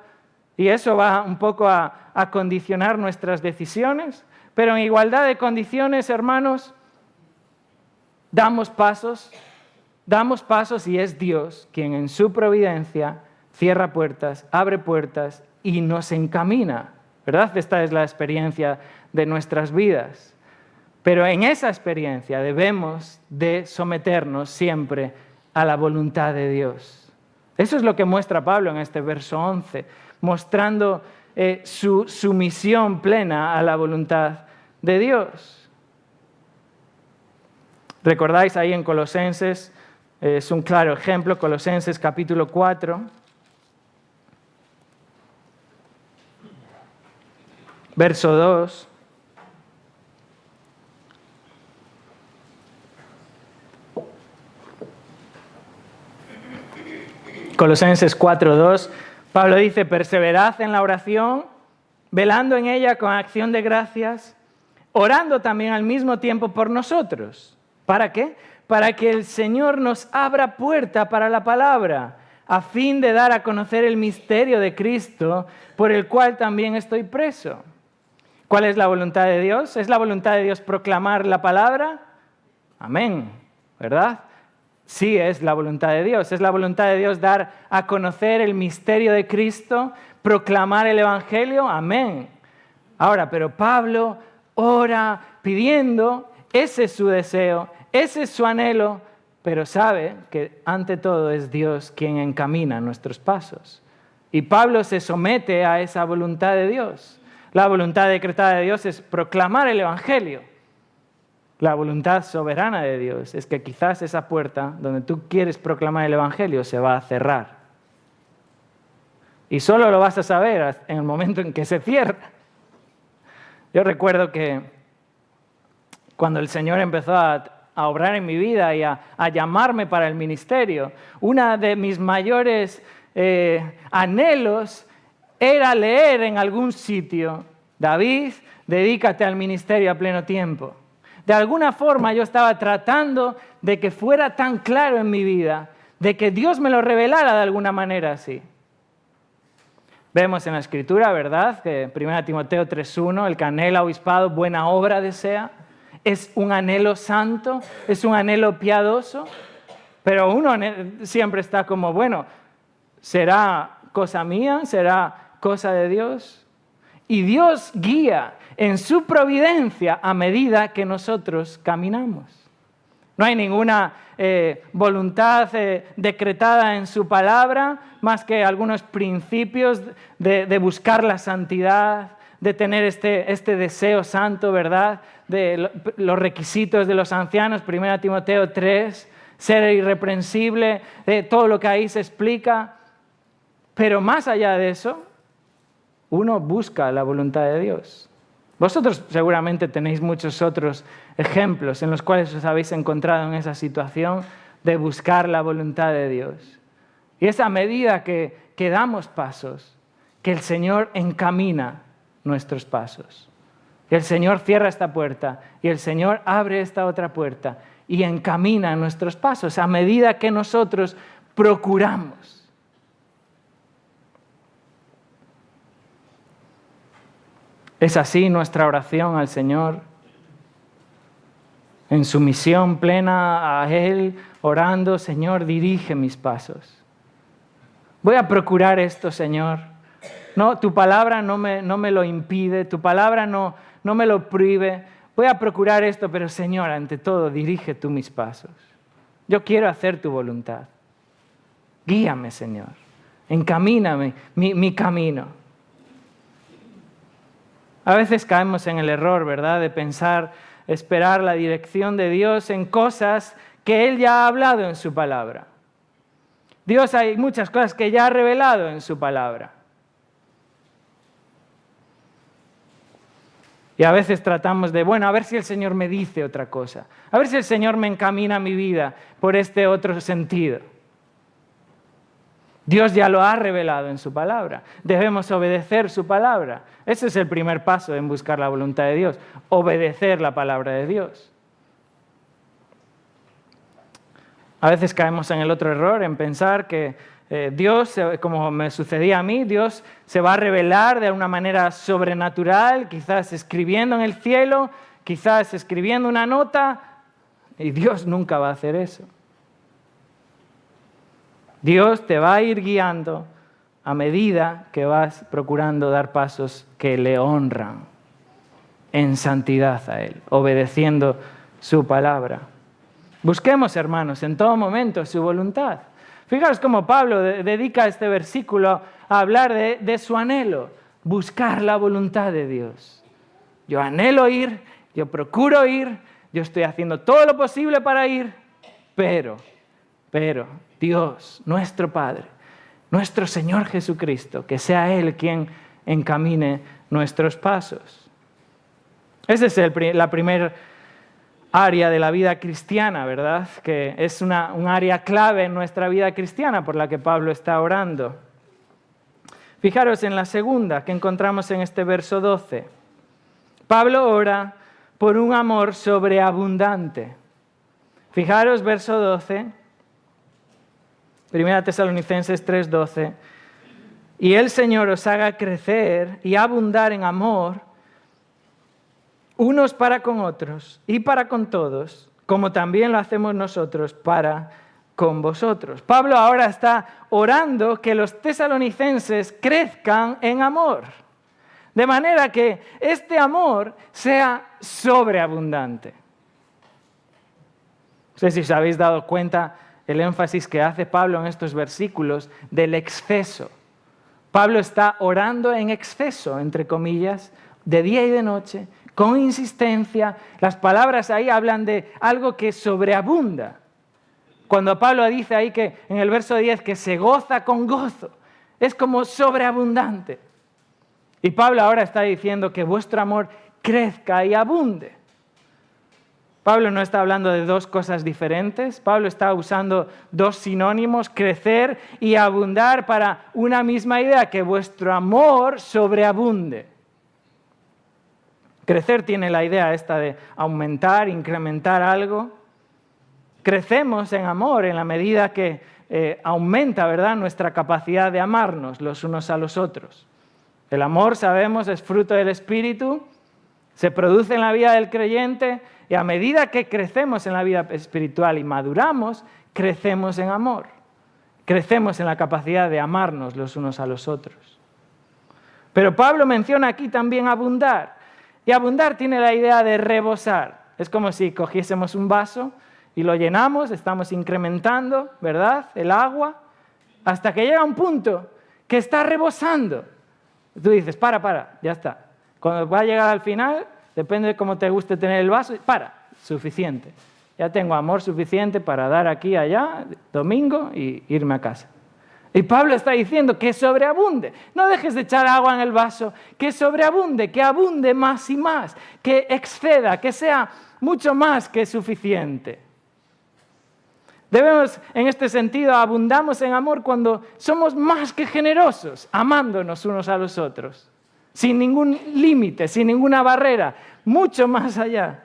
Speaker 1: Y eso va un poco a condicionar nuestras decisiones. Pero en igualdad de condiciones, hermanos, damos pasos y es Dios quien en su providencia cierra puertas, abre puertas y nos encamina, ¿verdad? Esta es la experiencia de nuestras vidas. Pero en esa experiencia debemos de someternos siempre a la voluntad de Dios. Eso es lo que muestra Pablo en este verso 11, mostrando su sumisión plena a la voluntad de Dios. ¿Recordáis ahí en Colosenses? Es un claro ejemplo, Colosenses capítulo 4. Verso 2. Colosenses 4:2, Pablo dice: perseverad en la oración, velando en ella con acción de gracias, orando también al mismo tiempo por nosotros. ¿Para qué? Para que el Señor nos abra puerta para la palabra, a fin de dar a conocer el misterio de Cristo, por el cual también estoy preso. ¿Cuál es la voluntad de Dios? ¿Es la voluntad de Dios proclamar la palabra? Amén, ¿verdad? Sí, es la voluntad de Dios. Es la voluntad de Dios dar a conocer el misterio de Cristo, proclamar el Evangelio. Amén. Ahora, pero Pablo ora pidiendo, ese es su deseo, ese es su anhelo, pero sabe que ante todo es Dios quien encamina nuestros pasos. Y Pablo se somete a esa voluntad de Dios. La voluntad decretada de Dios es proclamar el Evangelio. La voluntad soberana de Dios es que quizás esa puerta donde tú quieres proclamar el Evangelio se va a cerrar. Y solo lo vas a saber en el momento en que se cierra. Yo recuerdo que cuando el Señor empezó a obrar en mi vida y a llamarme para el ministerio, uno de mis mayores anhelos era leer en algún sitio: David, dedícate al ministerio a pleno tiempo. De alguna forma yo estaba tratando de que fuera tan claro en mi vida, de que Dios me lo revelara de alguna manera así. Vemos en la Escritura, ¿verdad?, que 1 Timoteo 3:1, el que anhela obispado, buena obra desea. Es un anhelo santo, es un anhelo piadoso, pero uno siempre está como, bueno, ¿será cosa mía? ¿Será cosa de Dios? Y Dios guía en su providencia a medida que nosotros caminamos. No hay ninguna voluntad decretada en su palabra, más que algunos principios de buscar la santidad, de tener este deseo santo, ¿verdad?, de los requisitos de los ancianos, 1 Timoteo 3, ser irreprensible, de todo lo que ahí se explica. Pero más allá de eso, uno busca la voluntad de Dios. Vosotros seguramente tenéis muchos otros ejemplos en los cuales os habéis encontrado en esa situación de buscar la voluntad de Dios. Y es a medida que damos pasos que el Señor encamina nuestros pasos. Y el Señor cierra esta puerta y el Señor abre esta otra puerta y encamina nuestros pasos a medida que nosotros procuramos. ¿Es así nuestra oración al Señor? En sumisión plena a Él, orando: Señor, dirige mis pasos. Voy a procurar esto, Señor. No, tu palabra no me lo impide, tu palabra no me lo prohíbe. Voy a procurar esto, pero Señor, ante todo, dirige tú mis pasos. Yo quiero hacer tu voluntad. Guíame, Señor. Encamíname mi camino. A veces caemos en el error, ¿verdad?, de pensar, esperar la dirección de Dios en cosas que Él ya ha hablado en su palabra. Dios hay muchas cosas que ya ha revelado en su palabra. Y a veces tratamos de, bueno, a ver si el Señor me dice otra cosa, a ver si el Señor me encamina mi vida por este otro sentido. Dios ya lo ha revelado en su palabra. Debemos obedecer su palabra. Ese es el primer paso en buscar la voluntad de Dios, obedecer la palabra de Dios. A veces caemos en el otro error, en pensar que Dios, como me sucedía a mí, Dios se va a revelar de una manera sobrenatural, quizás escribiendo en el cielo, quizás escribiendo una nota, y Dios nunca va a hacer eso. Dios te va a ir guiando a medida que vas procurando dar pasos que le honran en santidad a Él, obedeciendo su palabra. Busquemos, hermanos, en todo momento su voluntad. Fijaos cómo Pablo dedica este versículo a hablar de su anhelo, buscar la voluntad de Dios. Yo anhelo ir, yo procuro ir, yo estoy haciendo todo lo posible para ir, pero Dios, nuestro Padre, nuestro Señor Jesucristo, que sea Él quien encamine nuestros pasos. Esa es la primera área de la vida cristiana, ¿verdad? Que es un área clave en nuestra vida cristiana por la que Pablo está orando. Fijaros en la segunda que encontramos en este verso 12. Pablo ora por un amor sobreabundante. Fijaros, verso 12. 1 Tesalonicenses 3:12, y el Señor os haga crecer y abundar en amor, unos para con otros y para con todos, como también lo hacemos nosotros para con vosotros. Pablo ahora está orando que los tesalonicenses crezcan en amor, de manera que este amor sea sobreabundante. No sé si os habéis dado cuenta el énfasis que hace Pablo en estos versículos del exceso. Pablo está orando en exceso, entre comillas, de día y de noche, con insistencia. Las palabras ahí hablan de algo que sobreabunda. Cuando Pablo dice ahí que en el verso 10 que se goza con gozo, es como sobreabundante. Y Pablo ahora está diciendo que vuestro amor crezca y abunde. Pablo no está hablando de dos cosas diferentes. Pablo está usando dos sinónimos, crecer y abundar, para una misma idea, que vuestro amor sobreabunde. Crecer tiene la idea esta de aumentar, incrementar algo. Crecemos en amor en la medida que aumenta, ¿verdad?, nuestra capacidad de amarnos los unos a los otros. El amor, sabemos, es fruto del Espíritu, se produce en la vida del creyente, y a medida que crecemos en la vida espiritual y maduramos, crecemos en amor. Crecemos en la capacidad de amarnos los unos a los otros. Pero Pablo menciona aquí también abundar. Y abundar tiene la idea de rebosar. Es como si cogiésemos un vaso y lo llenamos, estamos incrementando, ¿verdad?, el agua, hasta que llega un punto que está rebosando. Tú dices, para, ya está. Cuando va a llegar al final, depende de cómo te guste tener el vaso, suficiente. Ya tengo amor suficiente para dar aquí, allá, domingo, y irme a casa. Y Pablo está diciendo que sobreabunde. No dejes de echar agua en el vaso, que sobreabunde, que abunde más y más, que exceda, que sea mucho más que suficiente. Debemos, en este sentido, abundamos en amor cuando somos más que generosos, amándonos unos a los otros, sin ningún límite, sin ninguna barrera, mucho más allá.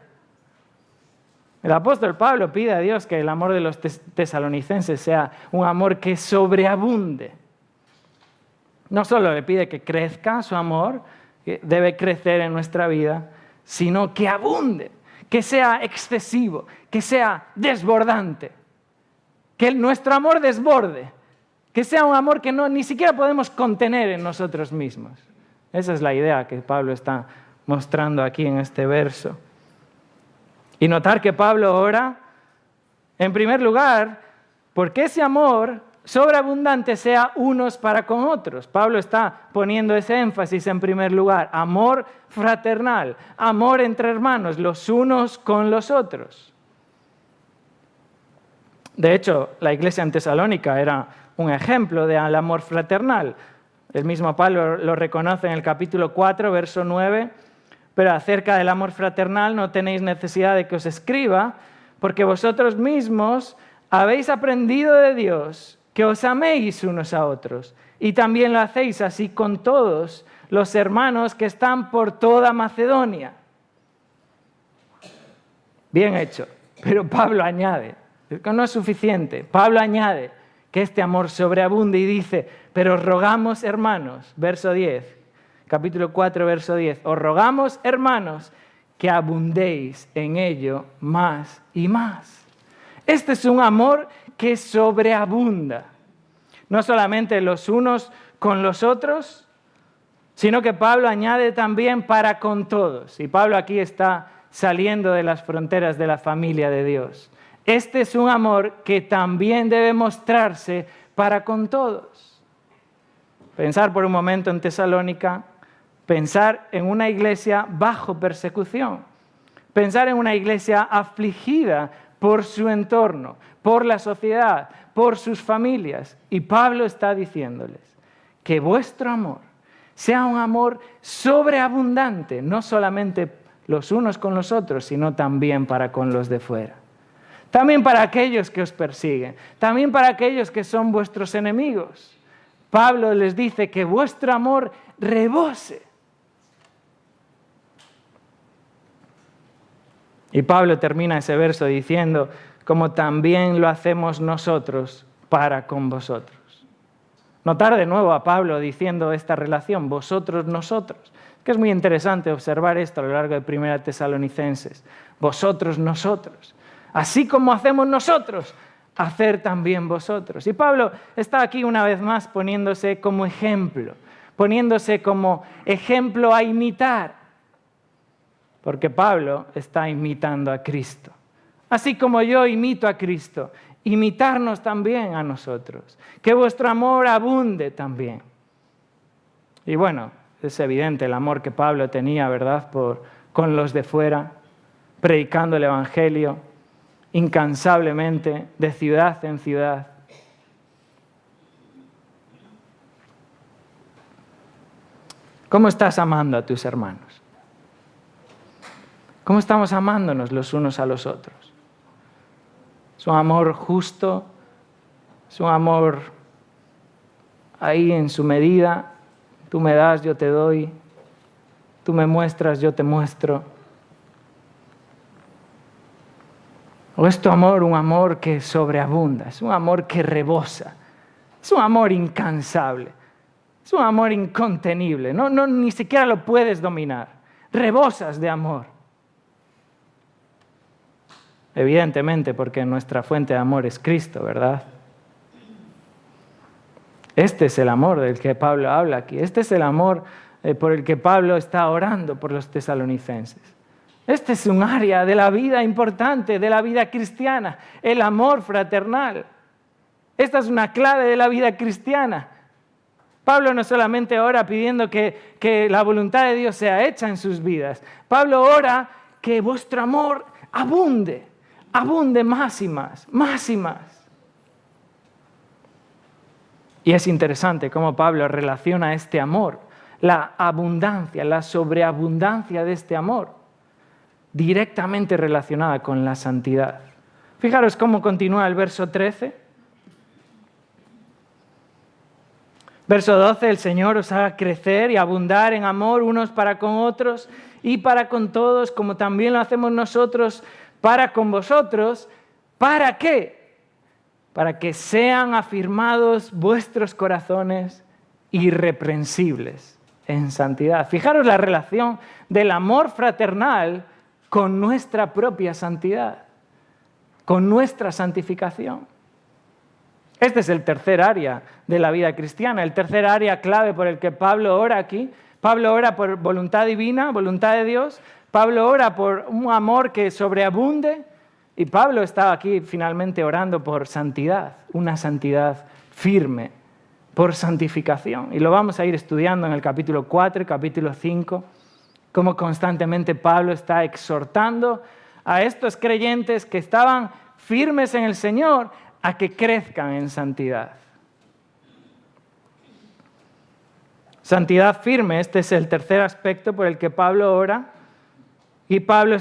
Speaker 1: El apóstol Pablo pide a Dios que el amor de los tesalonicenses sea un amor que sobreabunde. No solo le pide que crezca su amor, que debe crecer en nuestra vida, sino que abunde, que sea excesivo, que sea desbordante, que nuestro amor desborde, que sea un amor que ni siquiera podemos contener en nosotros mismos. Esa es la idea que Pablo está mostrando aquí en este verso. Y notar que Pablo ora, en primer lugar, porque ese amor sobreabundante sea unos para con otros. Pablo está poniendo ese énfasis en primer lugar. Amor fraternal, amor entre hermanos, los unos con los otros. De hecho, la iglesia en Tesalónica era un ejemplo del amor fraternal. El mismo Pablo lo reconoce en el capítulo 4, verso 9. Pero acerca del amor fraternal no tenéis necesidad de que os escriba, porque vosotros mismos habéis aprendido de Dios que os améis unos a otros. Y también lo hacéis así con todos los hermanos que están por toda Macedonia. Bien hecho. Pero Pablo añade, no es suficiente, Pablo añade que este amor sobreabunde y dice, pero os rogamos, hermanos, verso 10, capítulo 4, verso 10, os rogamos, hermanos, que abundéis en ello más y más. Este es un amor que sobreabunda, no solamente los unos con los otros, sino que Pablo añade también para con todos. Y Pablo aquí está saliendo de las fronteras de la familia de Dios. Este es un amor que también debe mostrarse para con todos. Pensar por un momento en Tesalónica, pensar en una iglesia bajo persecución, pensar en una iglesia afligida por su entorno, por la sociedad, por sus familias. Y Pablo está diciéndoles que vuestro amor sea un amor sobreabundante, no solamente los unos con los otros, sino también para con los de fuera. También para aquellos que os persiguen, también para aquellos que son vuestros enemigos. Pablo les dice que vuestro amor rebose. Y Pablo termina ese verso diciendo, como también lo hacemos nosotros para con vosotros. Notar de nuevo a Pablo diciendo esta relación, vosotros, nosotros. Que es muy interesante observar esto a lo largo de 1 Tesalonicenses. Vosotros, nosotros. Así como hacemos nosotros, hacer también vosotros. Y Pablo está aquí una vez más poniéndose como ejemplo a imitar. Porque Pablo está imitando a Cristo. Así como yo imito a Cristo, imitarnos también a nosotros. Que vuestro amor abunde también. Y bueno, es evidente el amor que Pablo tenía, ¿verdad?, con los de fuera, predicando el Evangelio incansablemente, de ciudad en ciudad. ¿Cómo estás amando a tus hermanos? ¿Cómo estamos amándonos los unos a los otros? ¿Es un amor justo? ¿Es un amor ahí en su medida? Tú me das, yo te doy. Tú me muestras, yo te muestro. ¿O es tu amor un amor que sobreabunda? Es un amor que rebosa. Es un amor incansable. Es un amor incontenible. Ni siquiera lo puedes dominar. Rebosas de amor. Evidentemente, porque nuestra fuente de amor es Cristo, ¿verdad? Este es el amor del que Pablo habla aquí. Este es el amor por el que Pablo está orando por los tesalonicenses. Este es un área de la vida importante, de la vida cristiana, el amor fraternal. Esta es una clave de la vida cristiana. Pablo no solamente ora pidiendo que la voluntad de Dios sea hecha en sus vidas. Pablo ora que vuestro amor abunde más y más, más y más. Y es interesante cómo Pablo relaciona este amor, la abundancia, la sobreabundancia de este amor, directamente relacionada con la santidad. Fijaros cómo continúa el verso 13. Verso 12, el Señor os haga crecer y abundar en amor unos para con otros y para con todos, como también lo hacemos nosotros para con vosotros. ¿Para qué? Para que sean afirmados vuestros corazones irreprensibles en santidad. Fijaros la relación del amor fraternal con nuestra propia santidad, con nuestra santificación. Este es el tercer área de la vida cristiana, el tercer área clave por el que Pablo ora aquí. Pablo ora por voluntad divina, voluntad de Dios. Pablo ora por un amor que sobreabunde. Y Pablo está aquí finalmente orando por santidad, una santidad firme, por santificación. Y lo vamos a ir estudiando en el capítulo 4 y capítulo 5, cómo constantemente Pablo está exhortando a estos creyentes que estaban firmes en el Señor a que crezcan en santidad. Santidad firme, este es el tercer aspecto por el que Pablo ora. Y Pablo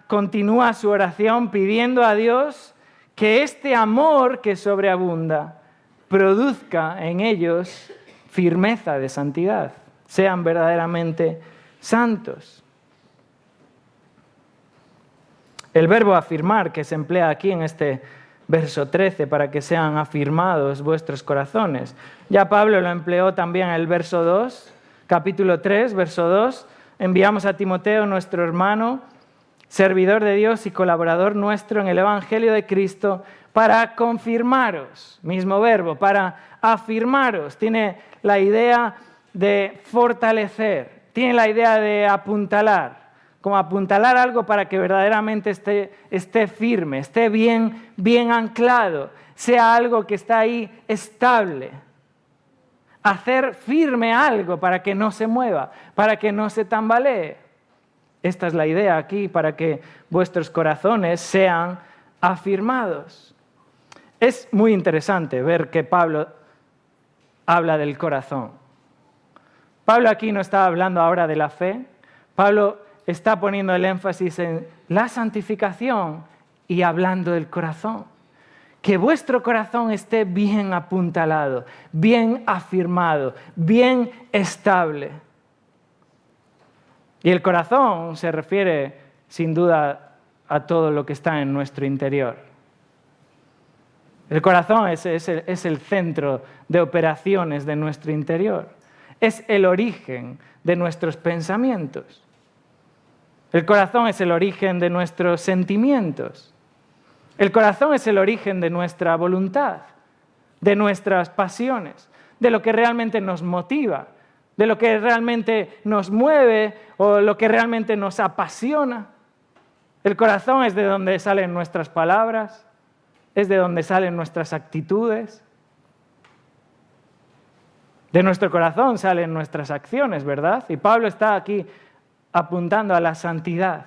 Speaker 1: continúa su oración pidiendo a Dios que este amor que sobreabunda produzca en ellos firmeza de santidad, sean verdaderamente santos. El verbo afirmar que se emplea aquí en este verso 13 para que sean afirmados vuestros corazones. Ya Pablo lo empleó también en el verso 2, capítulo 3, verso 2. Enviamos a Timoteo, nuestro hermano, servidor de Dios y colaborador nuestro en el Evangelio de Cristo, para confirmaros, mismo verbo, para afirmaros. Tiene la idea de fortalecer, tiene la idea de apuntalar, como apuntalar algo para que verdaderamente esté firme, esté bien anclado, sea algo que está ahí estable. Hacer firme algo para que no se mueva, para que no se tambalee. Esta es la idea aquí, para que vuestros corazones sean afirmados. Es muy interesante ver que Pablo habla del corazón. Pablo aquí no está hablando ahora de la fe. Pablo está poniendo el énfasis en la santificación y hablando del corazón. Que vuestro corazón esté bien apuntalado, bien afirmado, bien estable. Y el corazón se refiere, sin duda, a todo lo que está en nuestro interior. El corazón es el centro de operaciones de nuestro interior. Es el origen de nuestros pensamientos. El corazón es el origen de nuestros sentimientos. El corazón es el origen de nuestra voluntad, de nuestras pasiones, de lo que realmente nos motiva, de lo que realmente nos mueve o lo que realmente nos apasiona. El corazón es de donde salen nuestras palabras, es de donde salen nuestras actitudes. De nuestro corazón salen nuestras acciones, ¿verdad? Y Pablo está aquí apuntando a la santidad.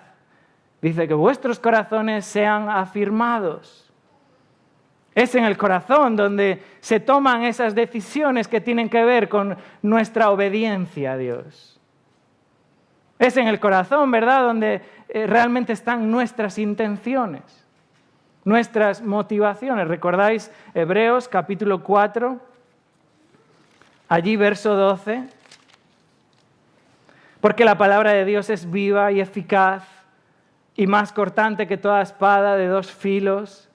Speaker 1: Dice que vuestros corazones sean afirmados. Es en el corazón donde se toman esas decisiones que tienen que ver con nuestra obediencia a Dios. Es en el corazón, ¿verdad?, donde realmente están nuestras intenciones, nuestras motivaciones. ¿Recordáis Hebreos capítulo 4? Allí verso 12. Porque la palabra de Dios es viva y eficaz y más cortante que toda espada de dos filos,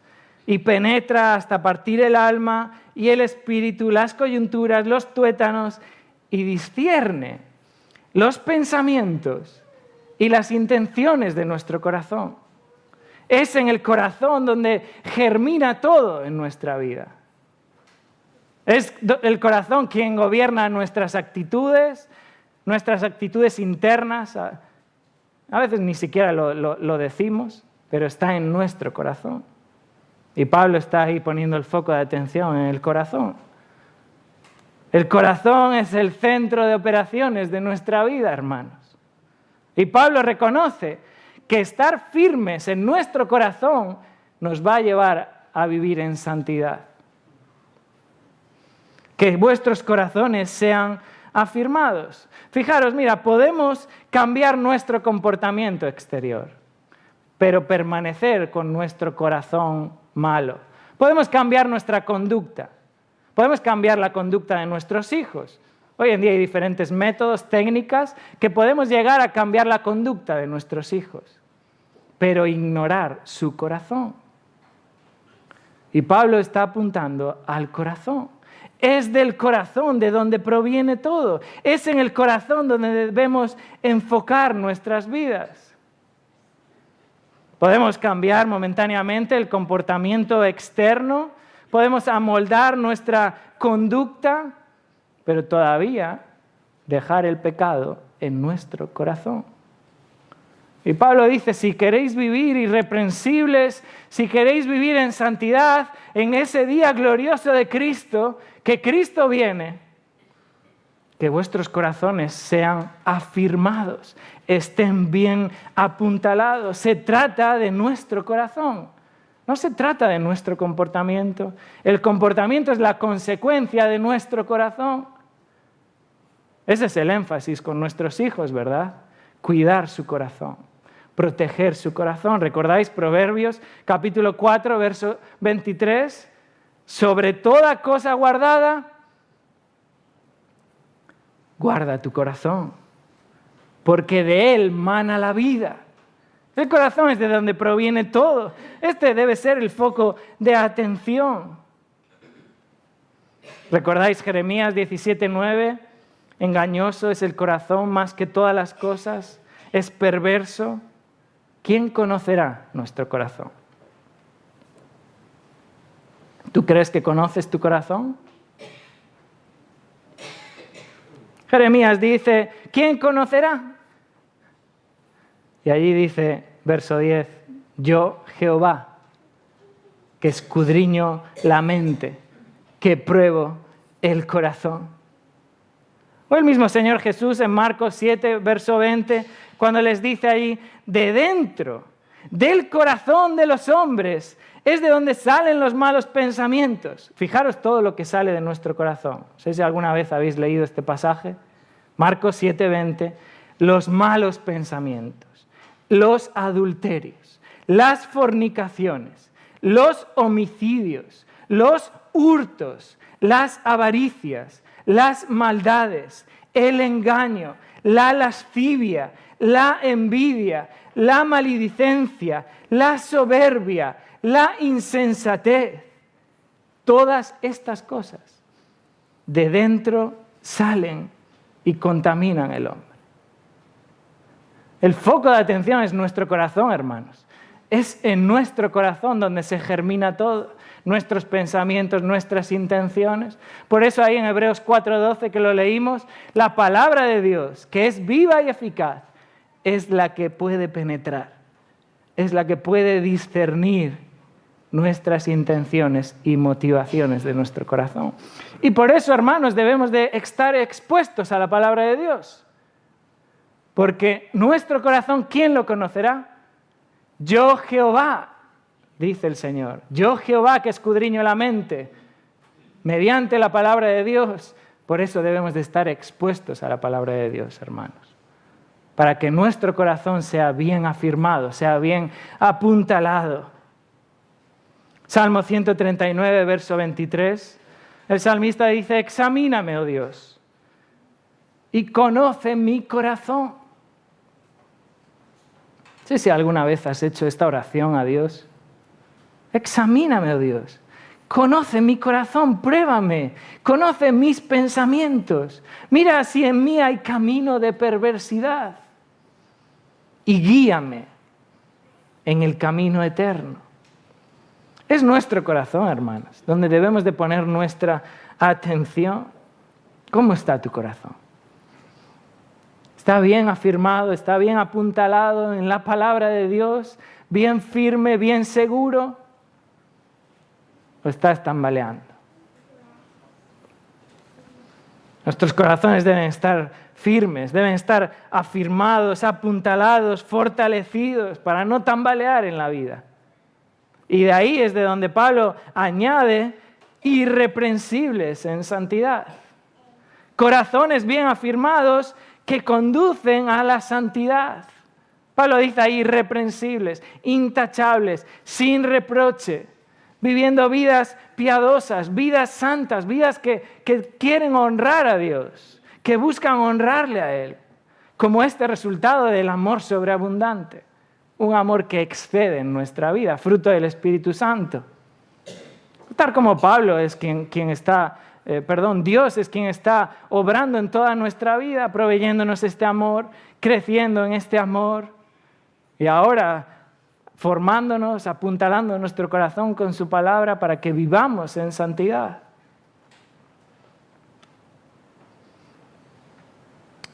Speaker 1: y penetra hasta partir el alma y el espíritu, las coyunturas, los tuétanos, y discierne los pensamientos y las intenciones de nuestro corazón. Es en el corazón donde germina todo en nuestra vida. Es el corazón quien gobierna nuestras actitudes internas. A veces ni siquiera lo decimos, pero está en nuestro corazón. Y Pablo está ahí poniendo el foco de atención en el corazón. El corazón es el centro de operaciones de nuestra vida, hermanos. Y Pablo reconoce que estar firmes en nuestro corazón nos va a llevar a vivir en santidad. Que vuestros corazones sean afirmados. Fijaros, mira, podemos cambiar nuestro comportamiento exterior, pero permanecer con nuestro corazón malo. Podemos cambiar nuestra conducta. Podemos cambiar la conducta de nuestros hijos. Hoy en día hay diferentes métodos, técnicas, que podemos llegar a cambiar la conducta de nuestros hijos, pero ignorar su corazón. Y Pablo está apuntando al corazón. Es del corazón de donde proviene todo. Es en el corazón donde debemos enfocar nuestras vidas. Podemos cambiar momentáneamente el comportamiento externo, podemos amoldar nuestra conducta, pero todavía dejar el pecado en nuestro corazón. Y Pablo dice, si queréis vivir irreprensibles, si queréis vivir en santidad, en ese día glorioso de Cristo, que Cristo viene, que vuestros corazones sean afirmados, estén bien apuntalados. Se trata de nuestro corazón, no se trata de nuestro comportamiento. El comportamiento es la consecuencia de nuestro corazón. Ese es el énfasis con nuestros hijos, ¿verdad? Cuidar su corazón. proteger su corazón. ¿Recordáis Proverbios capítulo 4, verso 23? Sobre toda cosa guardada, guarda tu corazón, porque de él mana la vida. El corazón es de donde proviene todo. Este debe ser el foco de atención. ¿Recordáis Jeremías 17:9? Engañoso es el corazón más que todas las cosas, es perverso. ¿Quién conocerá nuestro corazón? ¿Tú crees que conoces tu corazón? Jeremías dice, ¿quién conocerá? Y allí dice, verso 10, yo Jehová, que escudriño la mente, que pruebo el corazón. O el mismo Señor Jesús en Marcos 7, verso 20, cuando les dice ahí, de dentro del corazón de los hombres es de donde salen los malos pensamientos. Fijaros todo lo que sale de nuestro corazón. No sé si alguna vez habéis leído este pasaje. Marcos 7, 20, los malos pensamientos, los adulterios, las fornicaciones, los homicidios, los hurtos, las avaricias, las maldades, el engaño, la lascivia, la envidia, la maledicencia, la soberbia, la insensatez. Todas estas cosas de dentro salen y contaminan el hombre. El foco de atención es nuestro corazón, hermanos. Es en nuestro corazón donde se germina todo, nuestros pensamientos, nuestras intenciones. Por eso ahí en Hebreos 4:12 que lo leímos, la palabra de Dios, que es viva y eficaz, es la que puede penetrar, es la que puede discernir nuestras intenciones y motivaciones de nuestro corazón. Y por eso, hermanos, debemos de estar expuestos a la palabra de Dios. Porque nuestro corazón, ¿quién lo conocerá? Yo Jehová, dice el Señor. Yo Jehová que escudriño la mente mediante la palabra de Dios. Por eso debemos de estar expuestos a la palabra de Dios, hermanos. Para que nuestro corazón sea bien afirmado, sea bien apuntalado. Salmo 139, verso 23. El salmista dice, examíname, oh Dios, y conoce mi corazón. No sé si alguna vez has hecho esta oración a Dios. Examíname, oh Dios. Conoce mi corazón, pruébame. Conoce mis pensamientos. Mira si en mí hay camino de perversidad. Y guíame en el camino eterno. Es nuestro corazón, hermanos, donde debemos de poner nuestra atención. ¿Cómo está tu corazón? ¿Está bien afirmado, está bien apuntalado en la palabra de Dios, bien firme, bien seguro? ¿O estás tambaleando? Nuestros corazones deben estar firmes, deben estar afirmados, apuntalados, fortalecidos para no tambalear en la vida. Y de ahí es de donde Pablo añade irreprensibles en santidad. Corazones bien afirmados que conducen a la santidad. Pablo dice ahí irreprensibles, intachables, sin reproche, viviendo vidas piadosas, vidas santas, vidas que quieren honrar a Dios, que buscan honrarle a Él, como este resultado del amor sobreabundante. Un amor que excede en nuestra vida, fruto del Espíritu Santo. Tal como Pablo es Dios es quien está obrando en toda nuestra vida, proveyéndonos este amor, creciendo en este amor y ahora formándonos, apuntalando nuestro corazón con su palabra para que vivamos en santidad.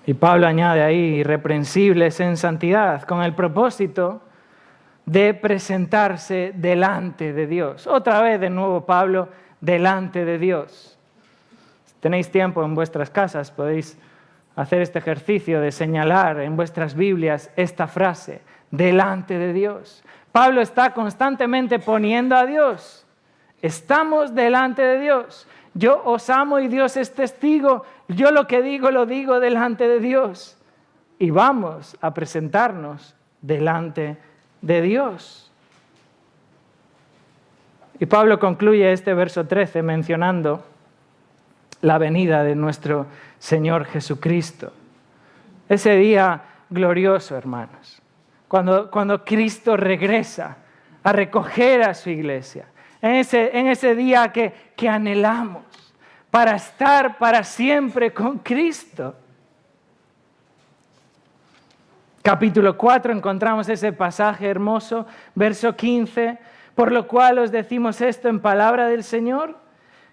Speaker 1: Y Pablo añade ahí, irreprensibles en santidad, con el propósito de presentarse delante de Dios. Otra vez de nuevo Pablo, delante de Dios. Si tenéis tiempo en vuestras casas, podéis hacer este ejercicio de señalar en vuestras Biblias esta frase, delante de Dios. Pablo está constantemente poniendo a Dios. Estamos delante de Dios. Yo os amo y Dios es testigo. Yo lo que digo, lo digo delante de Dios. Y vamos a presentarnos delante de Dios. Y Pablo concluye este verso 13 mencionando la venida de nuestro Señor Jesucristo. Ese día glorioso, hermanos, cuando Cristo regresa a recoger a su iglesia, en ese día que anhelamos para estar para siempre con Cristo. Capítulo 4 encontramos ese pasaje hermoso, verso 15, por lo cual os decimos esto en palabra del Señor,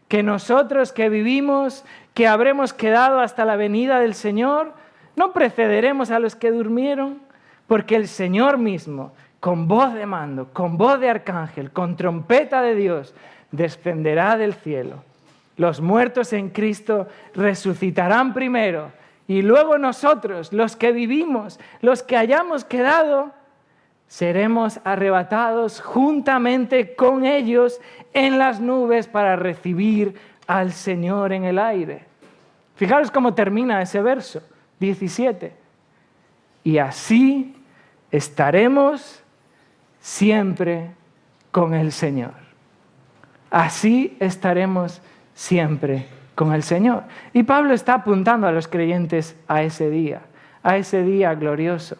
Speaker 1: que nosotros que vivimos, que habremos quedado hasta la venida del Señor, no precederemos a los que durmieron, porque el Señor mismo, con voz de mando, con voz de arcángel, con trompeta de Dios, descenderá del cielo. Los muertos en Cristo resucitarán primero, y luego nosotros, los que vivimos, los que hayamos quedado, seremos arrebatados juntamente con ellos en las nubes para recibir al Señor en el aire. Fijaros cómo termina ese verso 17. Y así estaremos siempre con el Señor. Así estaremos siempre con el Señor. Y Pablo está apuntando a los creyentes a ese día glorioso.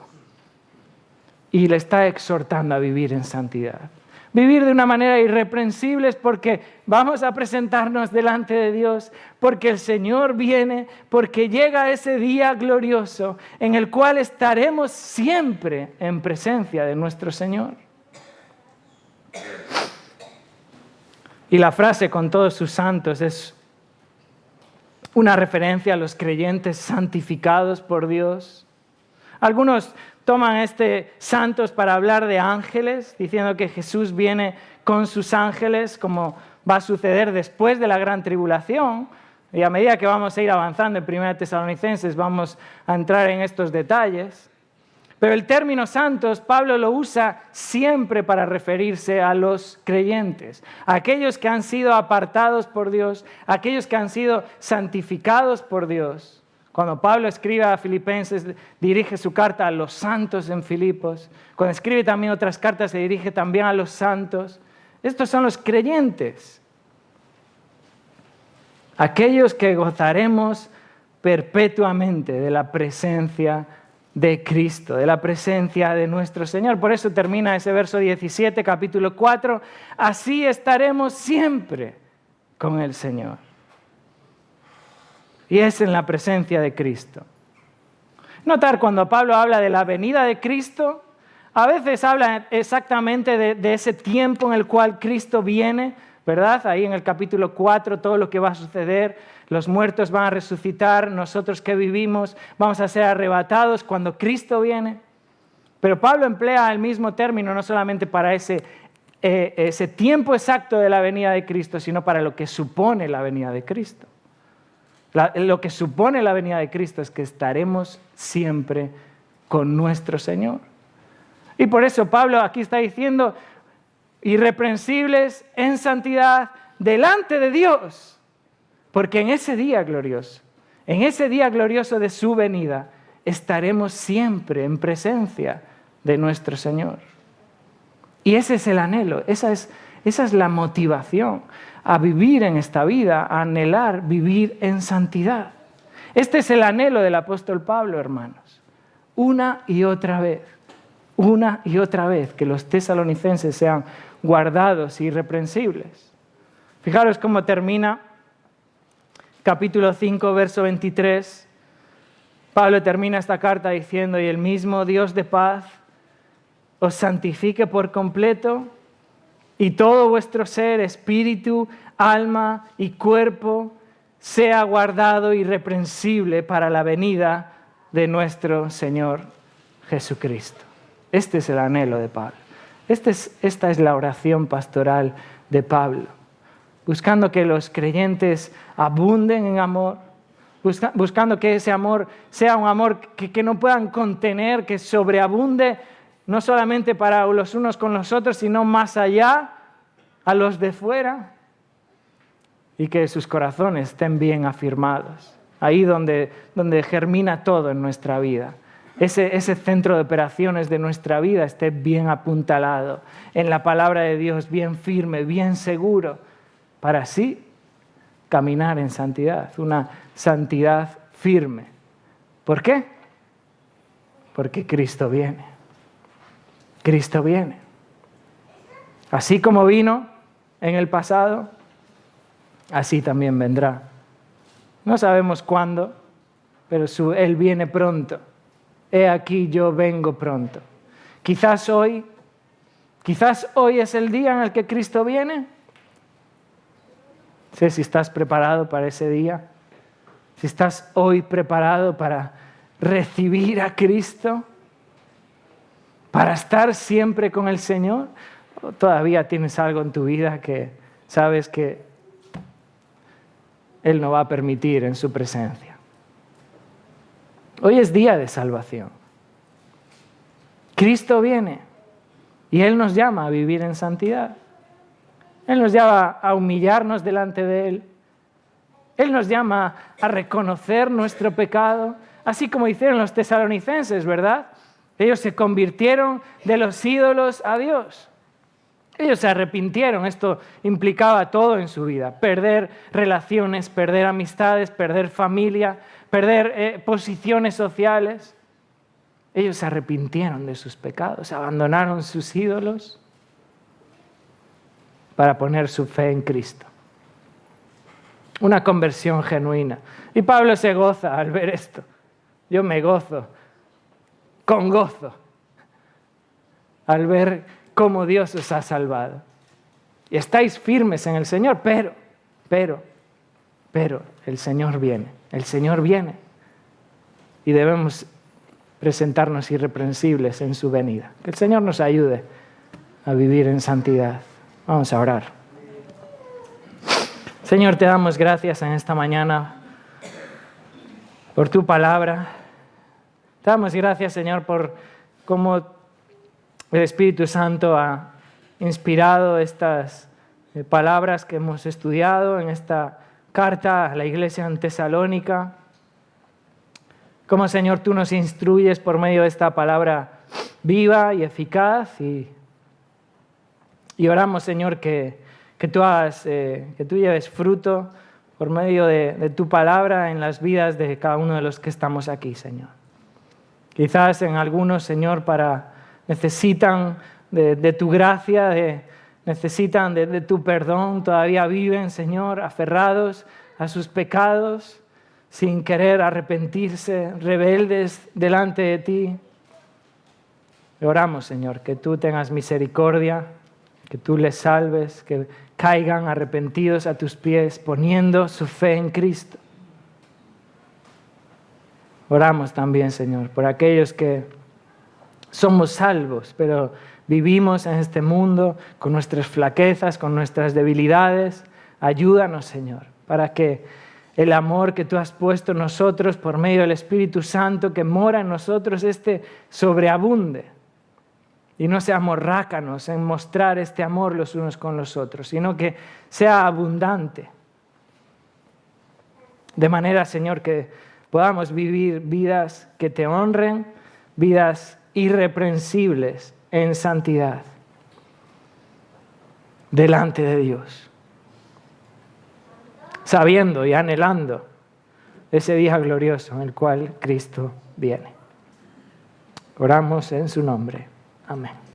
Speaker 1: Y le está exhortando a vivir en santidad. Vivir de una manera irreprensible porque vamos a presentarnos delante de Dios, porque el Señor viene, porque llega ese día glorioso en el cual estaremos siempre en presencia de nuestro Señor. Y la frase con todos sus santos es una referencia a los creyentes santificados por Dios. Algunos toman santos para hablar de ángeles, diciendo que Jesús viene con sus ángeles, como va a suceder después de la gran tribulación. Y a medida que vamos a ir avanzando en 1 Tesalonicenses, vamos a entrar en estos detalles. Pero el término santos, Pablo lo usa siempre para referirse a los creyentes, a aquellos que han sido apartados por Dios, a aquellos que han sido santificados por Dios. Cuando Pablo escribe a Filipenses, dirige su carta a los santos en Filipos. Cuando escribe también otras cartas, se dirige también a los santos. Estos son los creyentes. Aquellos que gozaremos perpetuamente de la presencia de Cristo, de la presencia de nuestro Señor. Por eso termina ese verso 17, capítulo 4. Así estaremos siempre con el Señor. Y es en la presencia de Cristo. Notar cuando Pablo habla de la venida de Cristo, a veces habla exactamente de ese tiempo en el cual Cristo viene, ¿verdad? Ahí en el capítulo 4 todo lo que va a suceder, los muertos van a resucitar, nosotros que vivimos vamos a ser arrebatados cuando Cristo viene. Pero Pablo emplea el mismo término no solamente para ese tiempo exacto de la venida de Cristo, sino para lo que supone la venida de Cristo. Lo que supone la venida de Cristo es que estaremos siempre con nuestro Señor. Y por eso Pablo aquí está diciendo, irreprensibles en santidad delante de Dios, porque en ese día glorioso de su venida, estaremos siempre en presencia de nuestro Señor. Y ese es el anhelo, esa es la motivación a vivir en esta vida, a anhelar vivir en santidad. Este es el anhelo del apóstol Pablo, hermanos. Una y otra vez, que los tesalonicenses sean guardados e irreprensibles. Fijaros cómo termina capítulo 5, verso 23. Pablo termina esta carta diciendo, y el mismo Dios de paz os santifique por completo, y todo vuestro ser, espíritu, alma y cuerpo, sea guardado irreprensible para la venida de nuestro Señor Jesucristo. Este es el anhelo de Pablo. Esta es la oración pastoral de Pablo, buscando que los creyentes abunden en amor, buscando que ese amor sea un amor que no puedan contener, que sobreabunde, no solamente para los unos con los otros, sino más allá, a los de fuera, y que sus corazones estén bien afirmados, ahí donde germina todo en nuestra vida, ese centro de operaciones de nuestra vida esté bien apuntalado en la palabra de Dios, bien firme, bien seguro, para así caminar en santidad, una santidad firme. ¿Por qué? Porque Cristo viene. Cristo viene. Así como vino en el pasado, así también vendrá. No sabemos cuándo, pero Él viene pronto. He aquí yo vengo pronto. Quizás hoy es el día en el que Cristo viene. Sé si estás preparado para ese día. Si estás hoy preparado para recibir a Cristo, para estar siempre con el Señor, o todavía tienes algo en tu vida que sabes que Él no va a permitir en su presencia. Hoy es día de salvación. Cristo viene y Él nos llama a vivir en santidad. Él nos llama a humillarnos delante de Él. Él nos llama a reconocer nuestro pecado, así como hicieron los tesalonicenses, ¿verdad? Ellos se convirtieron de los ídolos a Dios. Ellos se arrepintieron. Esto implicaba todo en su vida. Perder relaciones, perder amistades, perder familia, perder posiciones sociales. Ellos se arrepintieron de sus pecados, abandonaron sus ídolos para poner su fe en Cristo. Una conversión genuina. Y Pablo se goza al ver esto. Yo me gozo, con gozo, al ver cómo Dios os ha salvado. Y estáis firmes en el Señor, pero el Señor viene. El Señor viene. Y debemos presentarnos irreprensibles en su venida. Que el Señor nos ayude a vivir en santidad. Vamos a orar. Señor, te damos gracias en esta mañana por tu palabra. Te damos gracias, Señor, por cómo el Espíritu Santo ha inspirado estas palabras que hemos estudiado en esta carta a la iglesia en Tesalónica. Cómo, Señor, tú nos instruyes por medio de esta palabra viva y eficaz. Y oramos, Señor, que tú lleves fruto por medio de tu palabra en las vidas de cada uno de los que estamos aquí, Señor. Quizás en algunos, Señor, necesitan de tu gracia, necesitan de tu perdón, todavía viven, Señor, aferrados a sus pecados, sin querer arrepentirse, rebeldes delante de ti. Oramos, Señor, que tú tengas misericordia, que tú les salves, que caigan arrepentidos a tus pies, poniendo su fe en Cristo. Oramos también, Señor, por aquellos que somos salvos, pero vivimos en este mundo con nuestras flaquezas, con nuestras debilidades. Ayúdanos, Señor, para que el amor que tú has puesto en nosotros por medio del Espíritu Santo que mora en nosotros, sobreabunde. Y no seamos rácanos en mostrar este amor los unos con los otros, sino que sea abundante. De manera, Señor, que podamos vivir vidas que te honren, vidas irreprensibles en santidad delante de Dios, sabiendo y anhelando ese día glorioso en el cual Cristo viene. Oramos en su nombre. Amén.